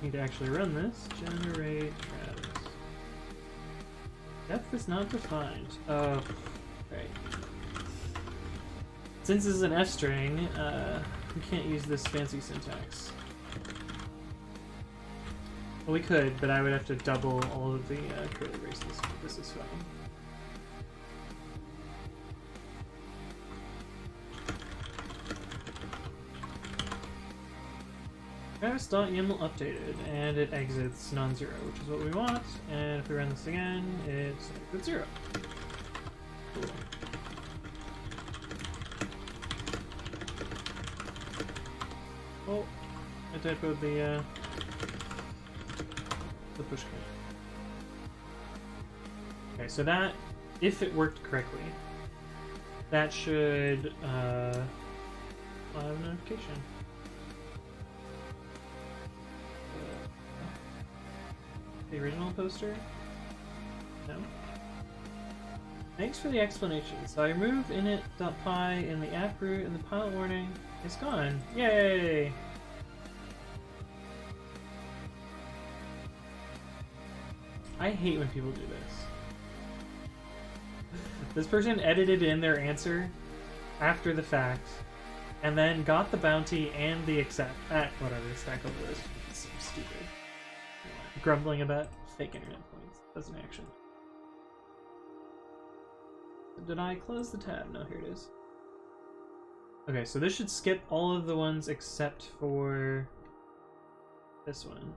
Need to actually run this. Generate Travis. Depth is not defined. Oh, right. Since this is an F string, we can't use this fancy syntax. Well, we could, but I would have to double all of the curly braces. This is fine. Travis.yaml updated, and it exits non-zero, which is what we want. And if we run this again, it's exits 0. Cool. Oh, I typoed the push code. Okay, so that, if it worked correctly, that should have a notification. The original poster? No. Thanks for the explanation. So I removed init.py in the app root and the pilot warning is gone. Yay! I hate when people do this. This person edited in their answer after the fact and then got the bounty and the accept. Whatever, Stack Overflow is so stupid. Grumbling about fake internet points. That's an action. Did I close the tab? No, here it is. Okay, so this should skip all of the ones except for this one.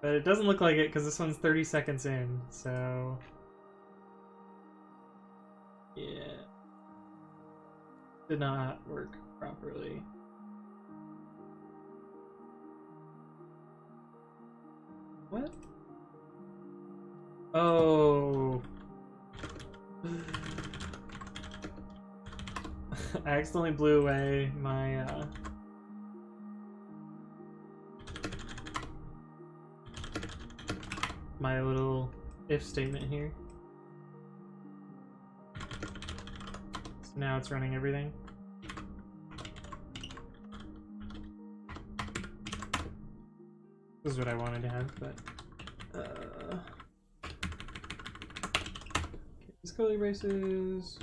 But it doesn't look like it because this one's 30 seconds in, so... yeah. Did not work properly. What? Oh. I accidentally blew away my my little if statement here. So now it's running everything. This is what I wanted to have, but okay, these curly braces.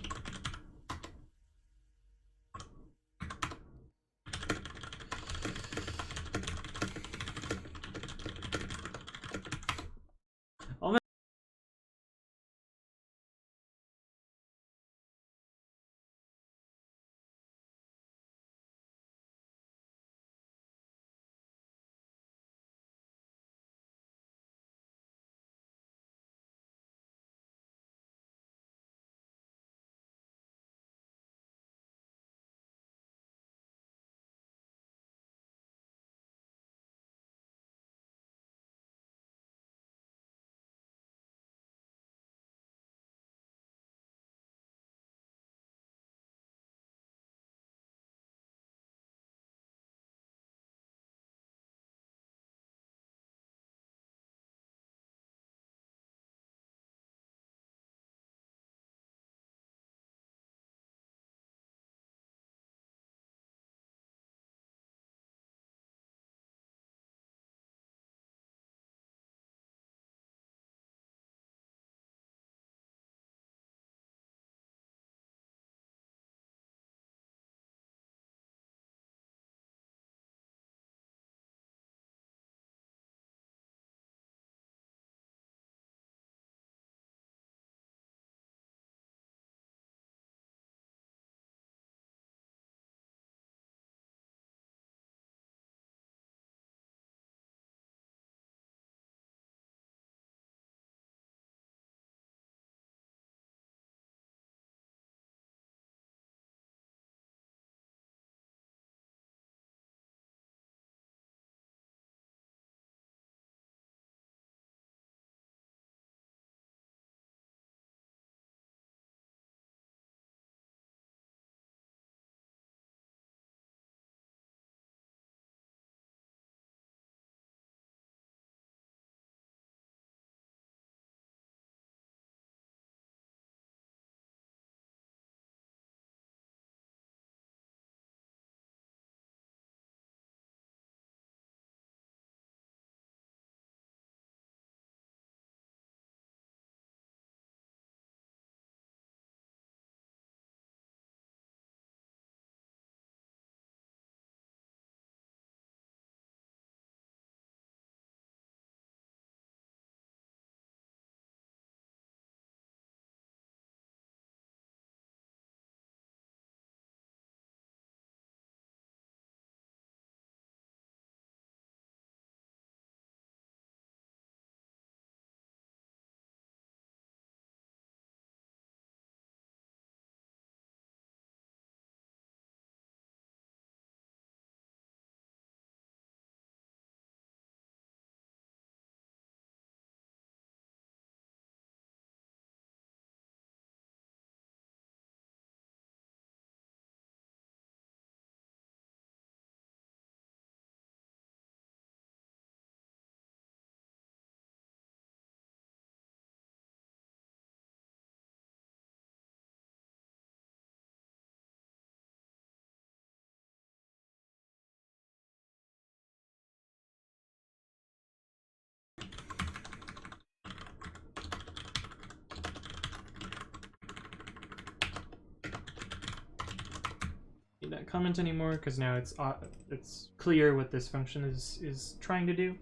need that comment anymore because now it's clear what this function is trying to do.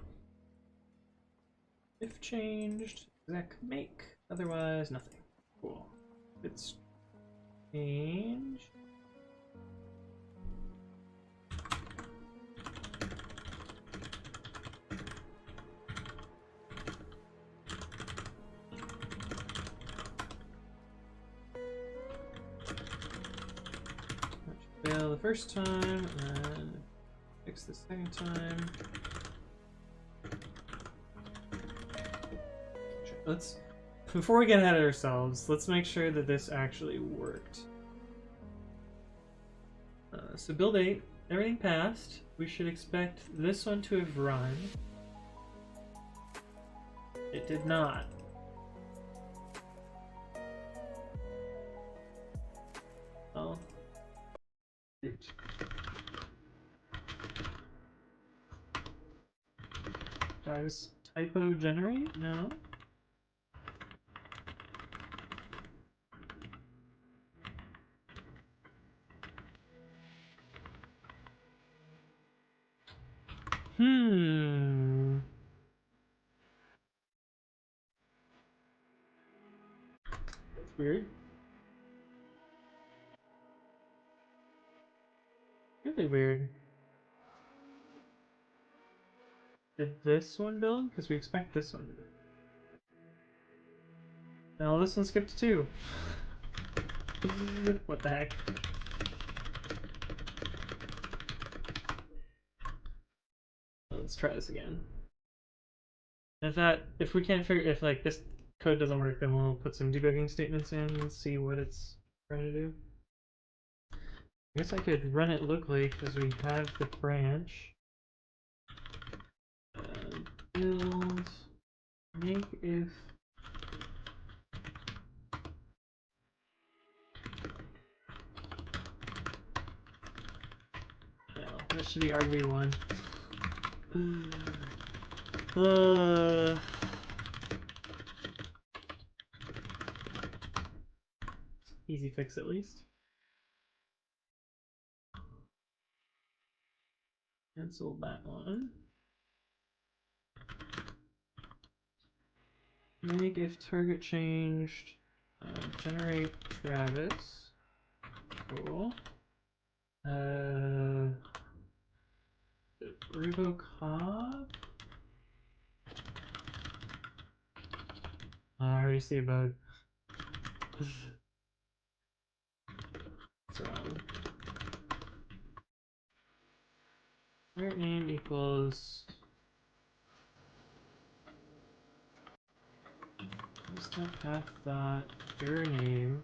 If changed, exec make, otherwise nothing. Cool. It's change. Fail the first time, and then fix the second time. Let's, before we get ahead of ourselves, let's make sure that this actually worked. So build 8, everything passed. We should expect this one to have run. It did not. Oh. Does typo generate? No. That's weird. Really weird. Did this one build? Because we expect this one to build. Now this one skipped too. What the heck? Let's try this again. If we can't figure, if like this code doesn't work, then we'll put some debugging statements in and see what it's trying to do. I guess I could run it locally because we have the branch. Build make if no, that should be argv1. Easy fix at least. Cancel that one. Make if target changed. Generate Travis. Cool. Revocob. I already see a bug. What's wrong? Parent name equals. Step path dot your name.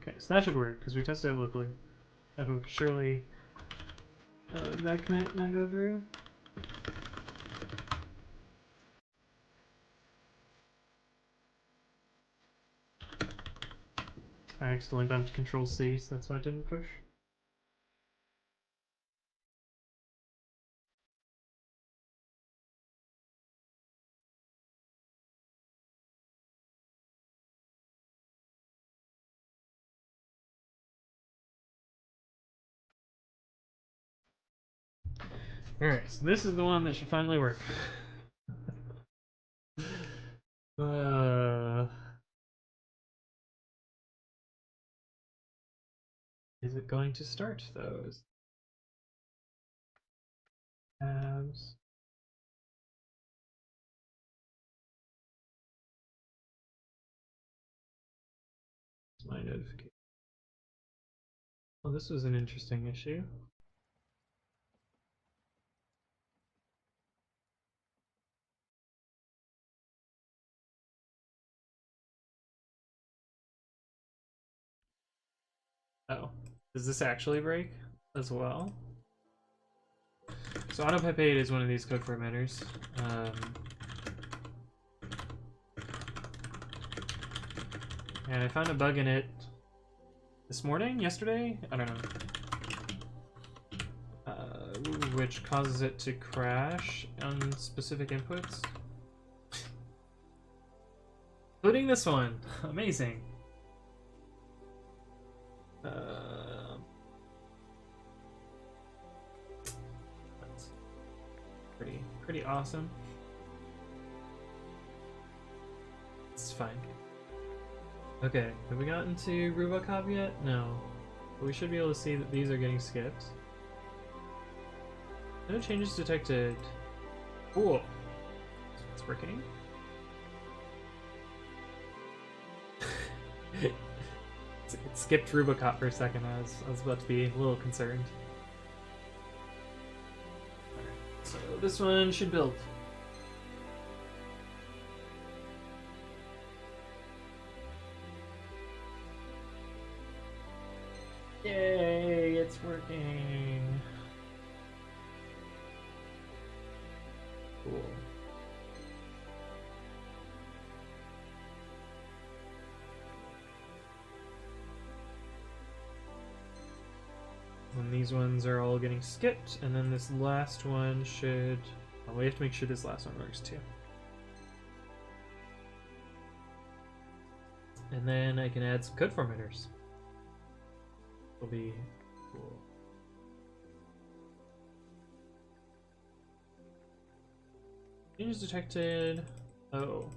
Okay, so that should work because we tested it locally. Oh, surely that commit not go through. I accidentally bumped Control C, so that's why I didn't push. Alright, so this is the one that should finally work. Is it going to start those? Tabs. My notification. Well, this was an interesting issue. Oh, does this actually break as well? So AutoPype8 is one of these code formatters. And I found a bug in it this morning, yesterday? I don't know. Which causes it to crash on specific inputs. Including this one. Amazing. That's pretty awesome. It's fine. Okay, have we gotten to Rubocop yet? No. But we should be able to see that these are getting skipped. No changes detected. Cool. It's working. It skipped Rubocop for a second. I was about to be a little concerned. Alright, so this one should build. Yay, it's working. Cool. And these ones are all getting skipped, and then this last one should... Oh, we have to make sure this last one works too. And then I can add some code formatters. Will be cool. Changes detected. Oh.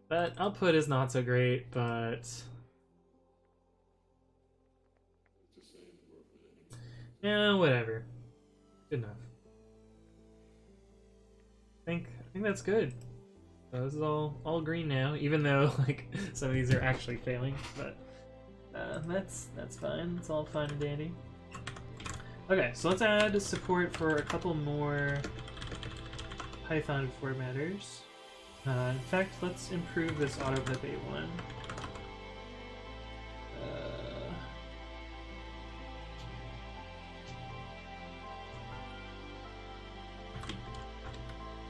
That output is not so great, but yeah, whatever. Good enough. I think that's good. So this is all green now, even though like some of these are actually failing, but that's fine. It's all fine and dandy. Okay, so let's add support for a couple more Python formatters. In fact, let's improve this AutoPype8 one.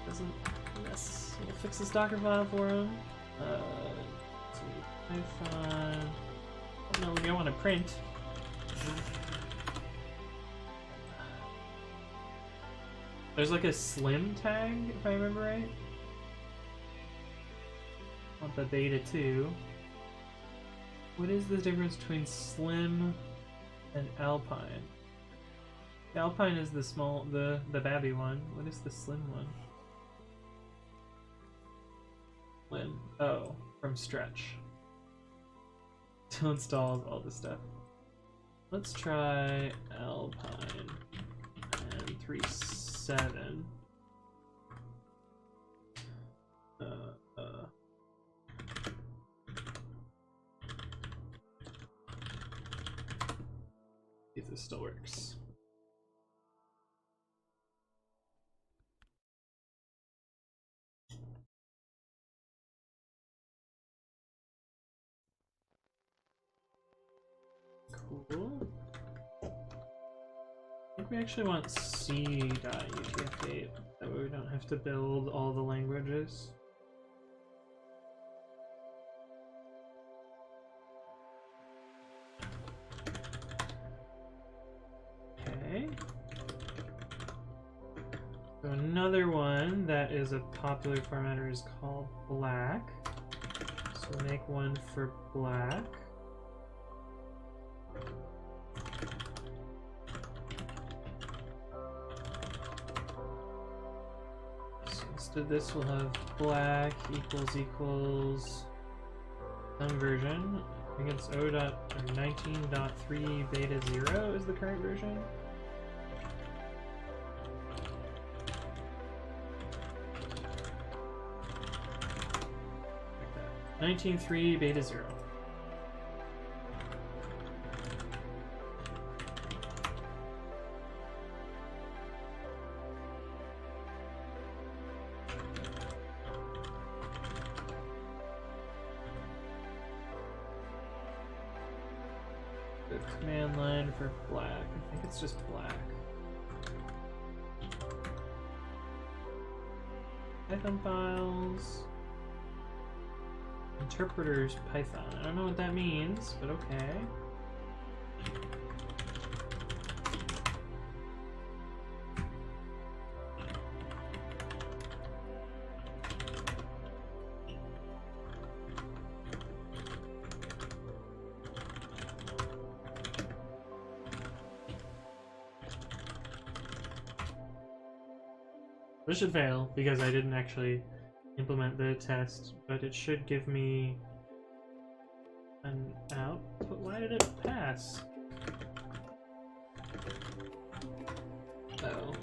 Doesn't mess. We'll fix this Docker file for him. Let's see, Python. Oh no, we don't want to print. There's like a slim tag, if I remember right. Want the beta too. What is the difference between slim and alpine? The alpine is the small, the babby one. What is the slim one? Slim. Oh, from stretch. To install all this stuff. Let's try alpine and 3.7. See if this still works. Cool. I think we actually want C.UTF-8, that way we don't have to build all the languages. Okay. So another one that is a popular formatter is called black. So we'll make one for black. So instead of this, we'll have black equals some version. I think it's 19.3 beta 0 is the current version. Like that. 19.3 beta 0. command line for black. I think it's just black. Python files. Interpreters Python. I don't know what that means, but okay. This should fail because I didn't actually implement the test, but it should give me an out. But why did it pass? Oh.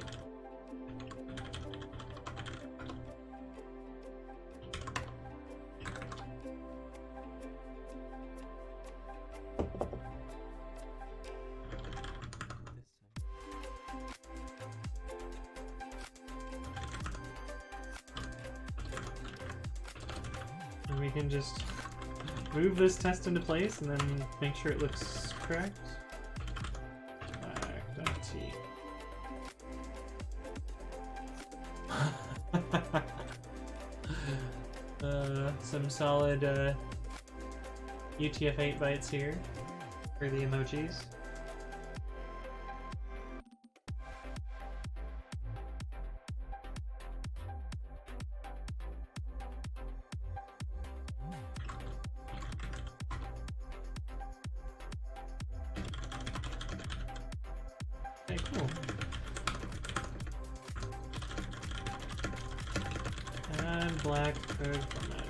And we can just move this test into place and then make sure it looks correct. Black.t. Some solid UTF-8 bytes here for the emojis. Okay, cool. And black code formatter.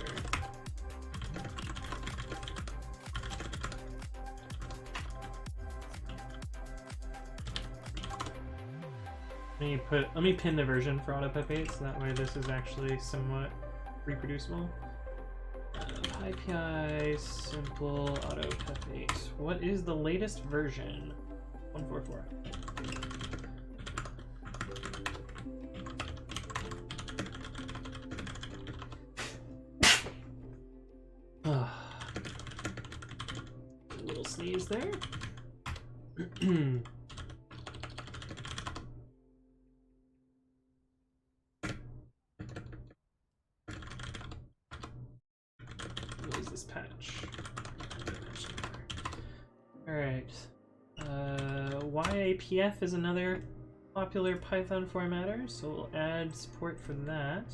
Let me pin the version for AutoPep8 so that way this is actually somewhat reproducible. PyPI simple AutoPep8. What is the latest version? 144. A little sneeze there. What is this patch? Alright. YAPF is another popular Python formatter, so we'll add support for that.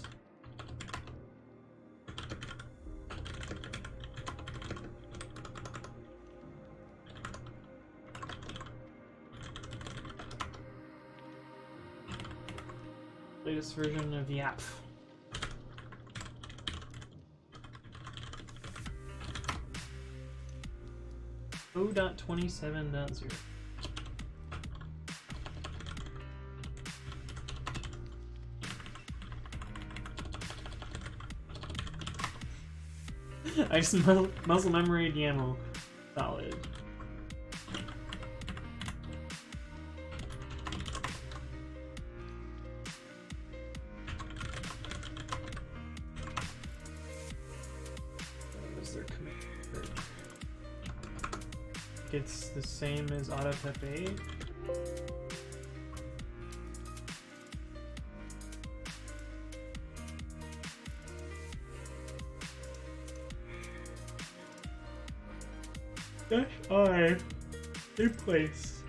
Latest version of YAP. O.27.0. I just muscle memory YAML. Solid. What was their command? It's the same as AutoPep8. -I in place.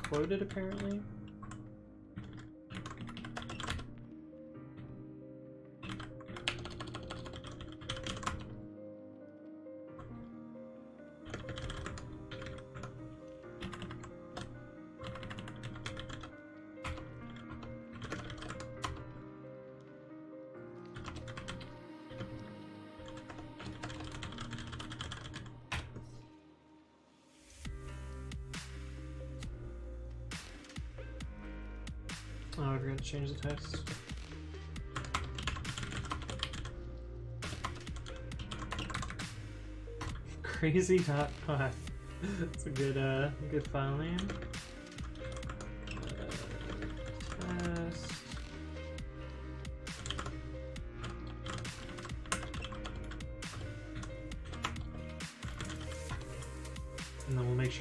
Quoted apparently. Oh, I forgot to change the text. Crazy.path. That's a good file name. Test.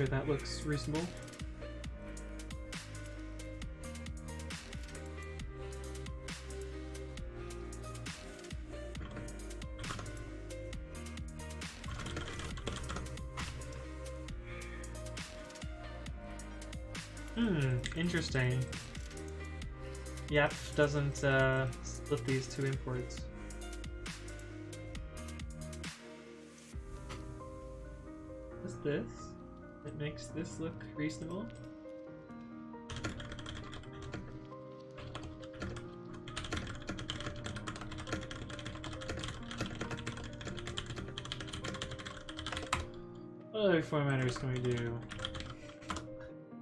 sure that looks reasonable. Interesting. Yep, doesn't split these two imports. What's this? It makes this look reasonable. What other formatters can we do?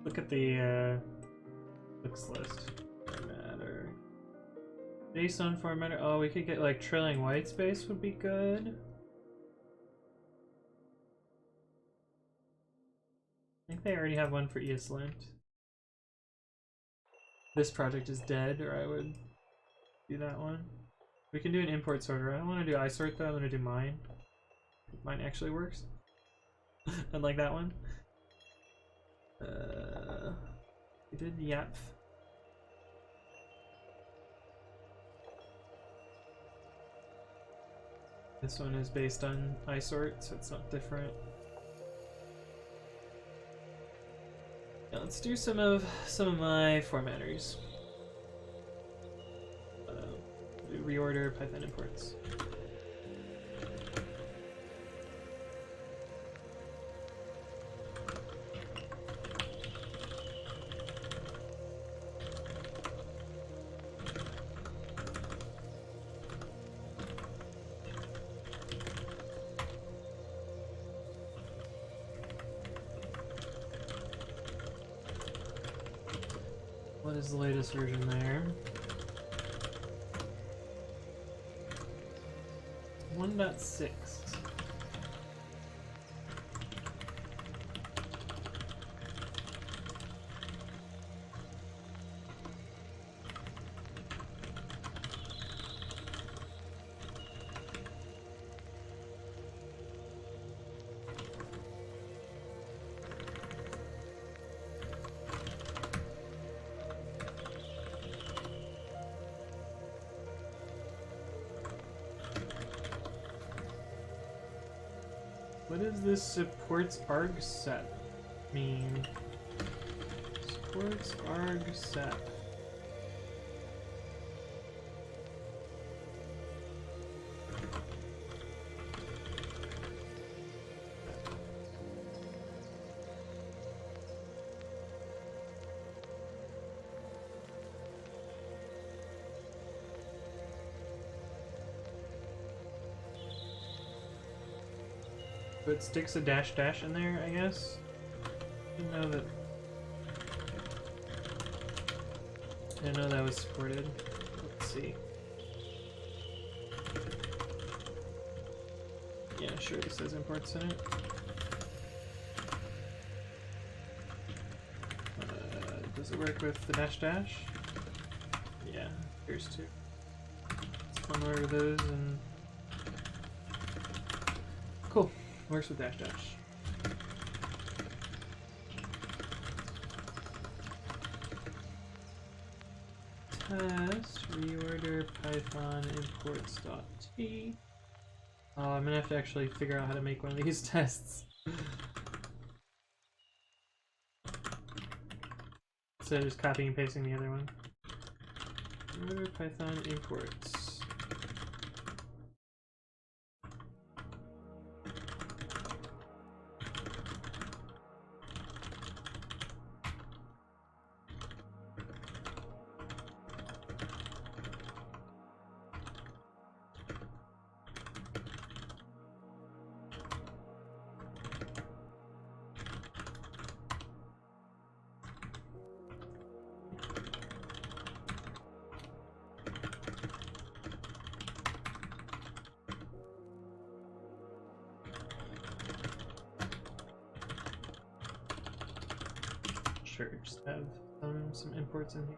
Look at the looks list. Formatter. JSON formatter. Oh, we could get like trailing white space would be good. I think they already have one for ESLint. This project is dead, or I would do that one. We can do an import sorter. I don't want to do isort though. I'm going to do mine. Mine actually works. Unlike that one. We did yap. This one is based on isort, so it's not different. Now let's do some of my formatters. Reorder Python imports. What is the latest version there? 1.6. What does this supports arg set mean? Supports arg set. So it sticks a dash dash in there, I guess. Didn't know that. I didn't know that was supported. Let's see. Yeah, sure. This says imports in it. Does it work with the dash dash? Yeah, here's two. Let's unload those and cool. Works with dash dash. Test reorder python imports.t. Oh, I'm gonna have to actually figure out how to make one of these tests. Instead of just copying and pasting the other one. Reorder python imports. Sure, just have some imports in here.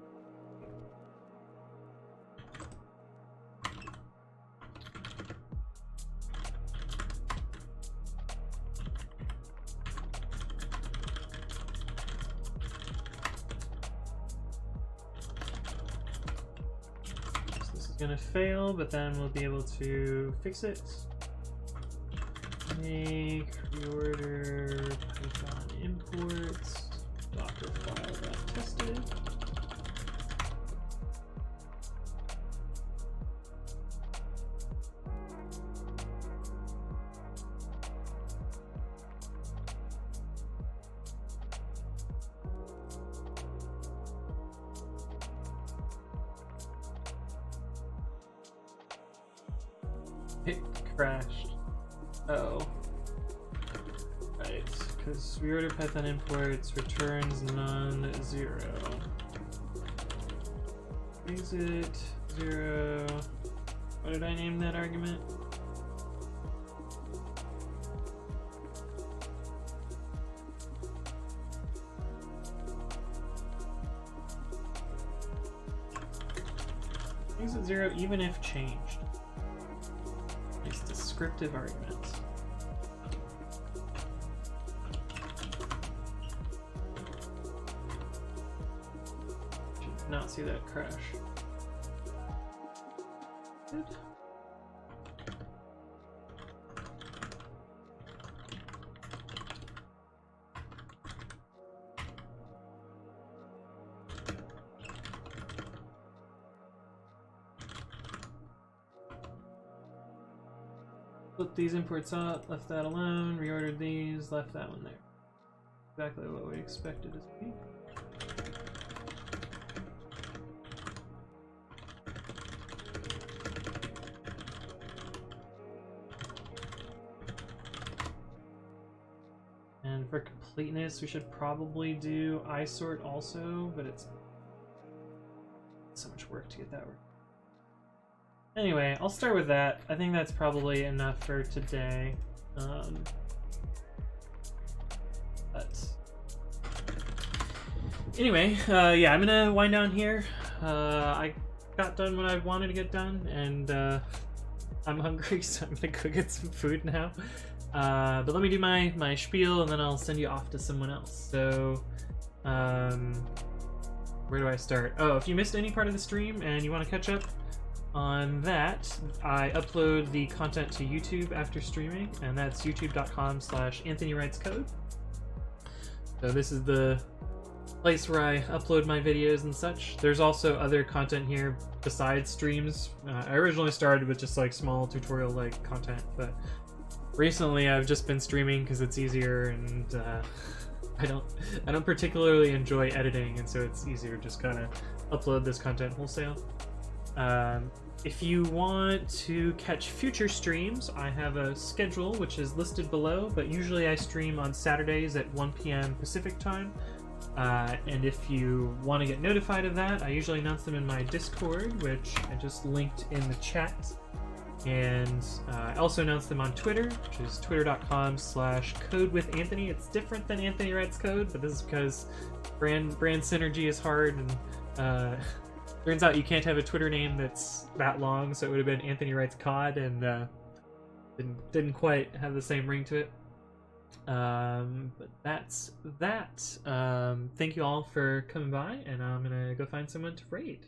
gonna fail, but then we'll be able to fix it. Make reorder Python imports Docker file that tested. It crashed. Oh. Right, because reorder Python imports returns non-zero. Exit 0. What did I name that argument? Exit 0 even if changed. Nice descriptive arguments. Should not see that crash. Good. Put these imports up, left that alone, reordered these, left that one there. Exactly what we expected it to be. And for completeness, we should probably do isort also, but it's so much work to get that work. Anyway, I'll start with that. I think that's probably enough for today. But anyway, yeah, I'm gonna wind down here. I got done what I wanted to get done, and I'm hungry, so I'm gonna go get some food now. But let me do my spiel, and then I'll send you off to someone else. So, where do I start? Oh, if you missed any part of the stream and you want to catch up on that, I upload the content to YouTube after streaming, and that's youtube.com/AnthonyWritesCode. So this is the place where I upload my videos and such. There's also other content here besides streams. I originally started with just like small tutorial like content, but recently I've just been streaming because it's easier, and I don't particularly enjoy editing, and so it's easier to just kind of upload this content wholesale. If you want to catch future streams, I have a schedule which is listed below, but usually I stream on Saturdays at 1 p.m. Pacific time. And if you want to get notified of that, I usually announce them in my Discord, which I just linked in the chat. And I also announce them on Twitter, which is twitter.com/codewithanthony. It's different than Anthony Writes Code, but this is because brand synergy is hard, and turns out you can't have a Twitter name that's that long, so it would have been Anthony Writes Cod, and didn't quite have the same ring to it. But that's that. Thank you all for coming by, and I'm gonna go find someone to raid.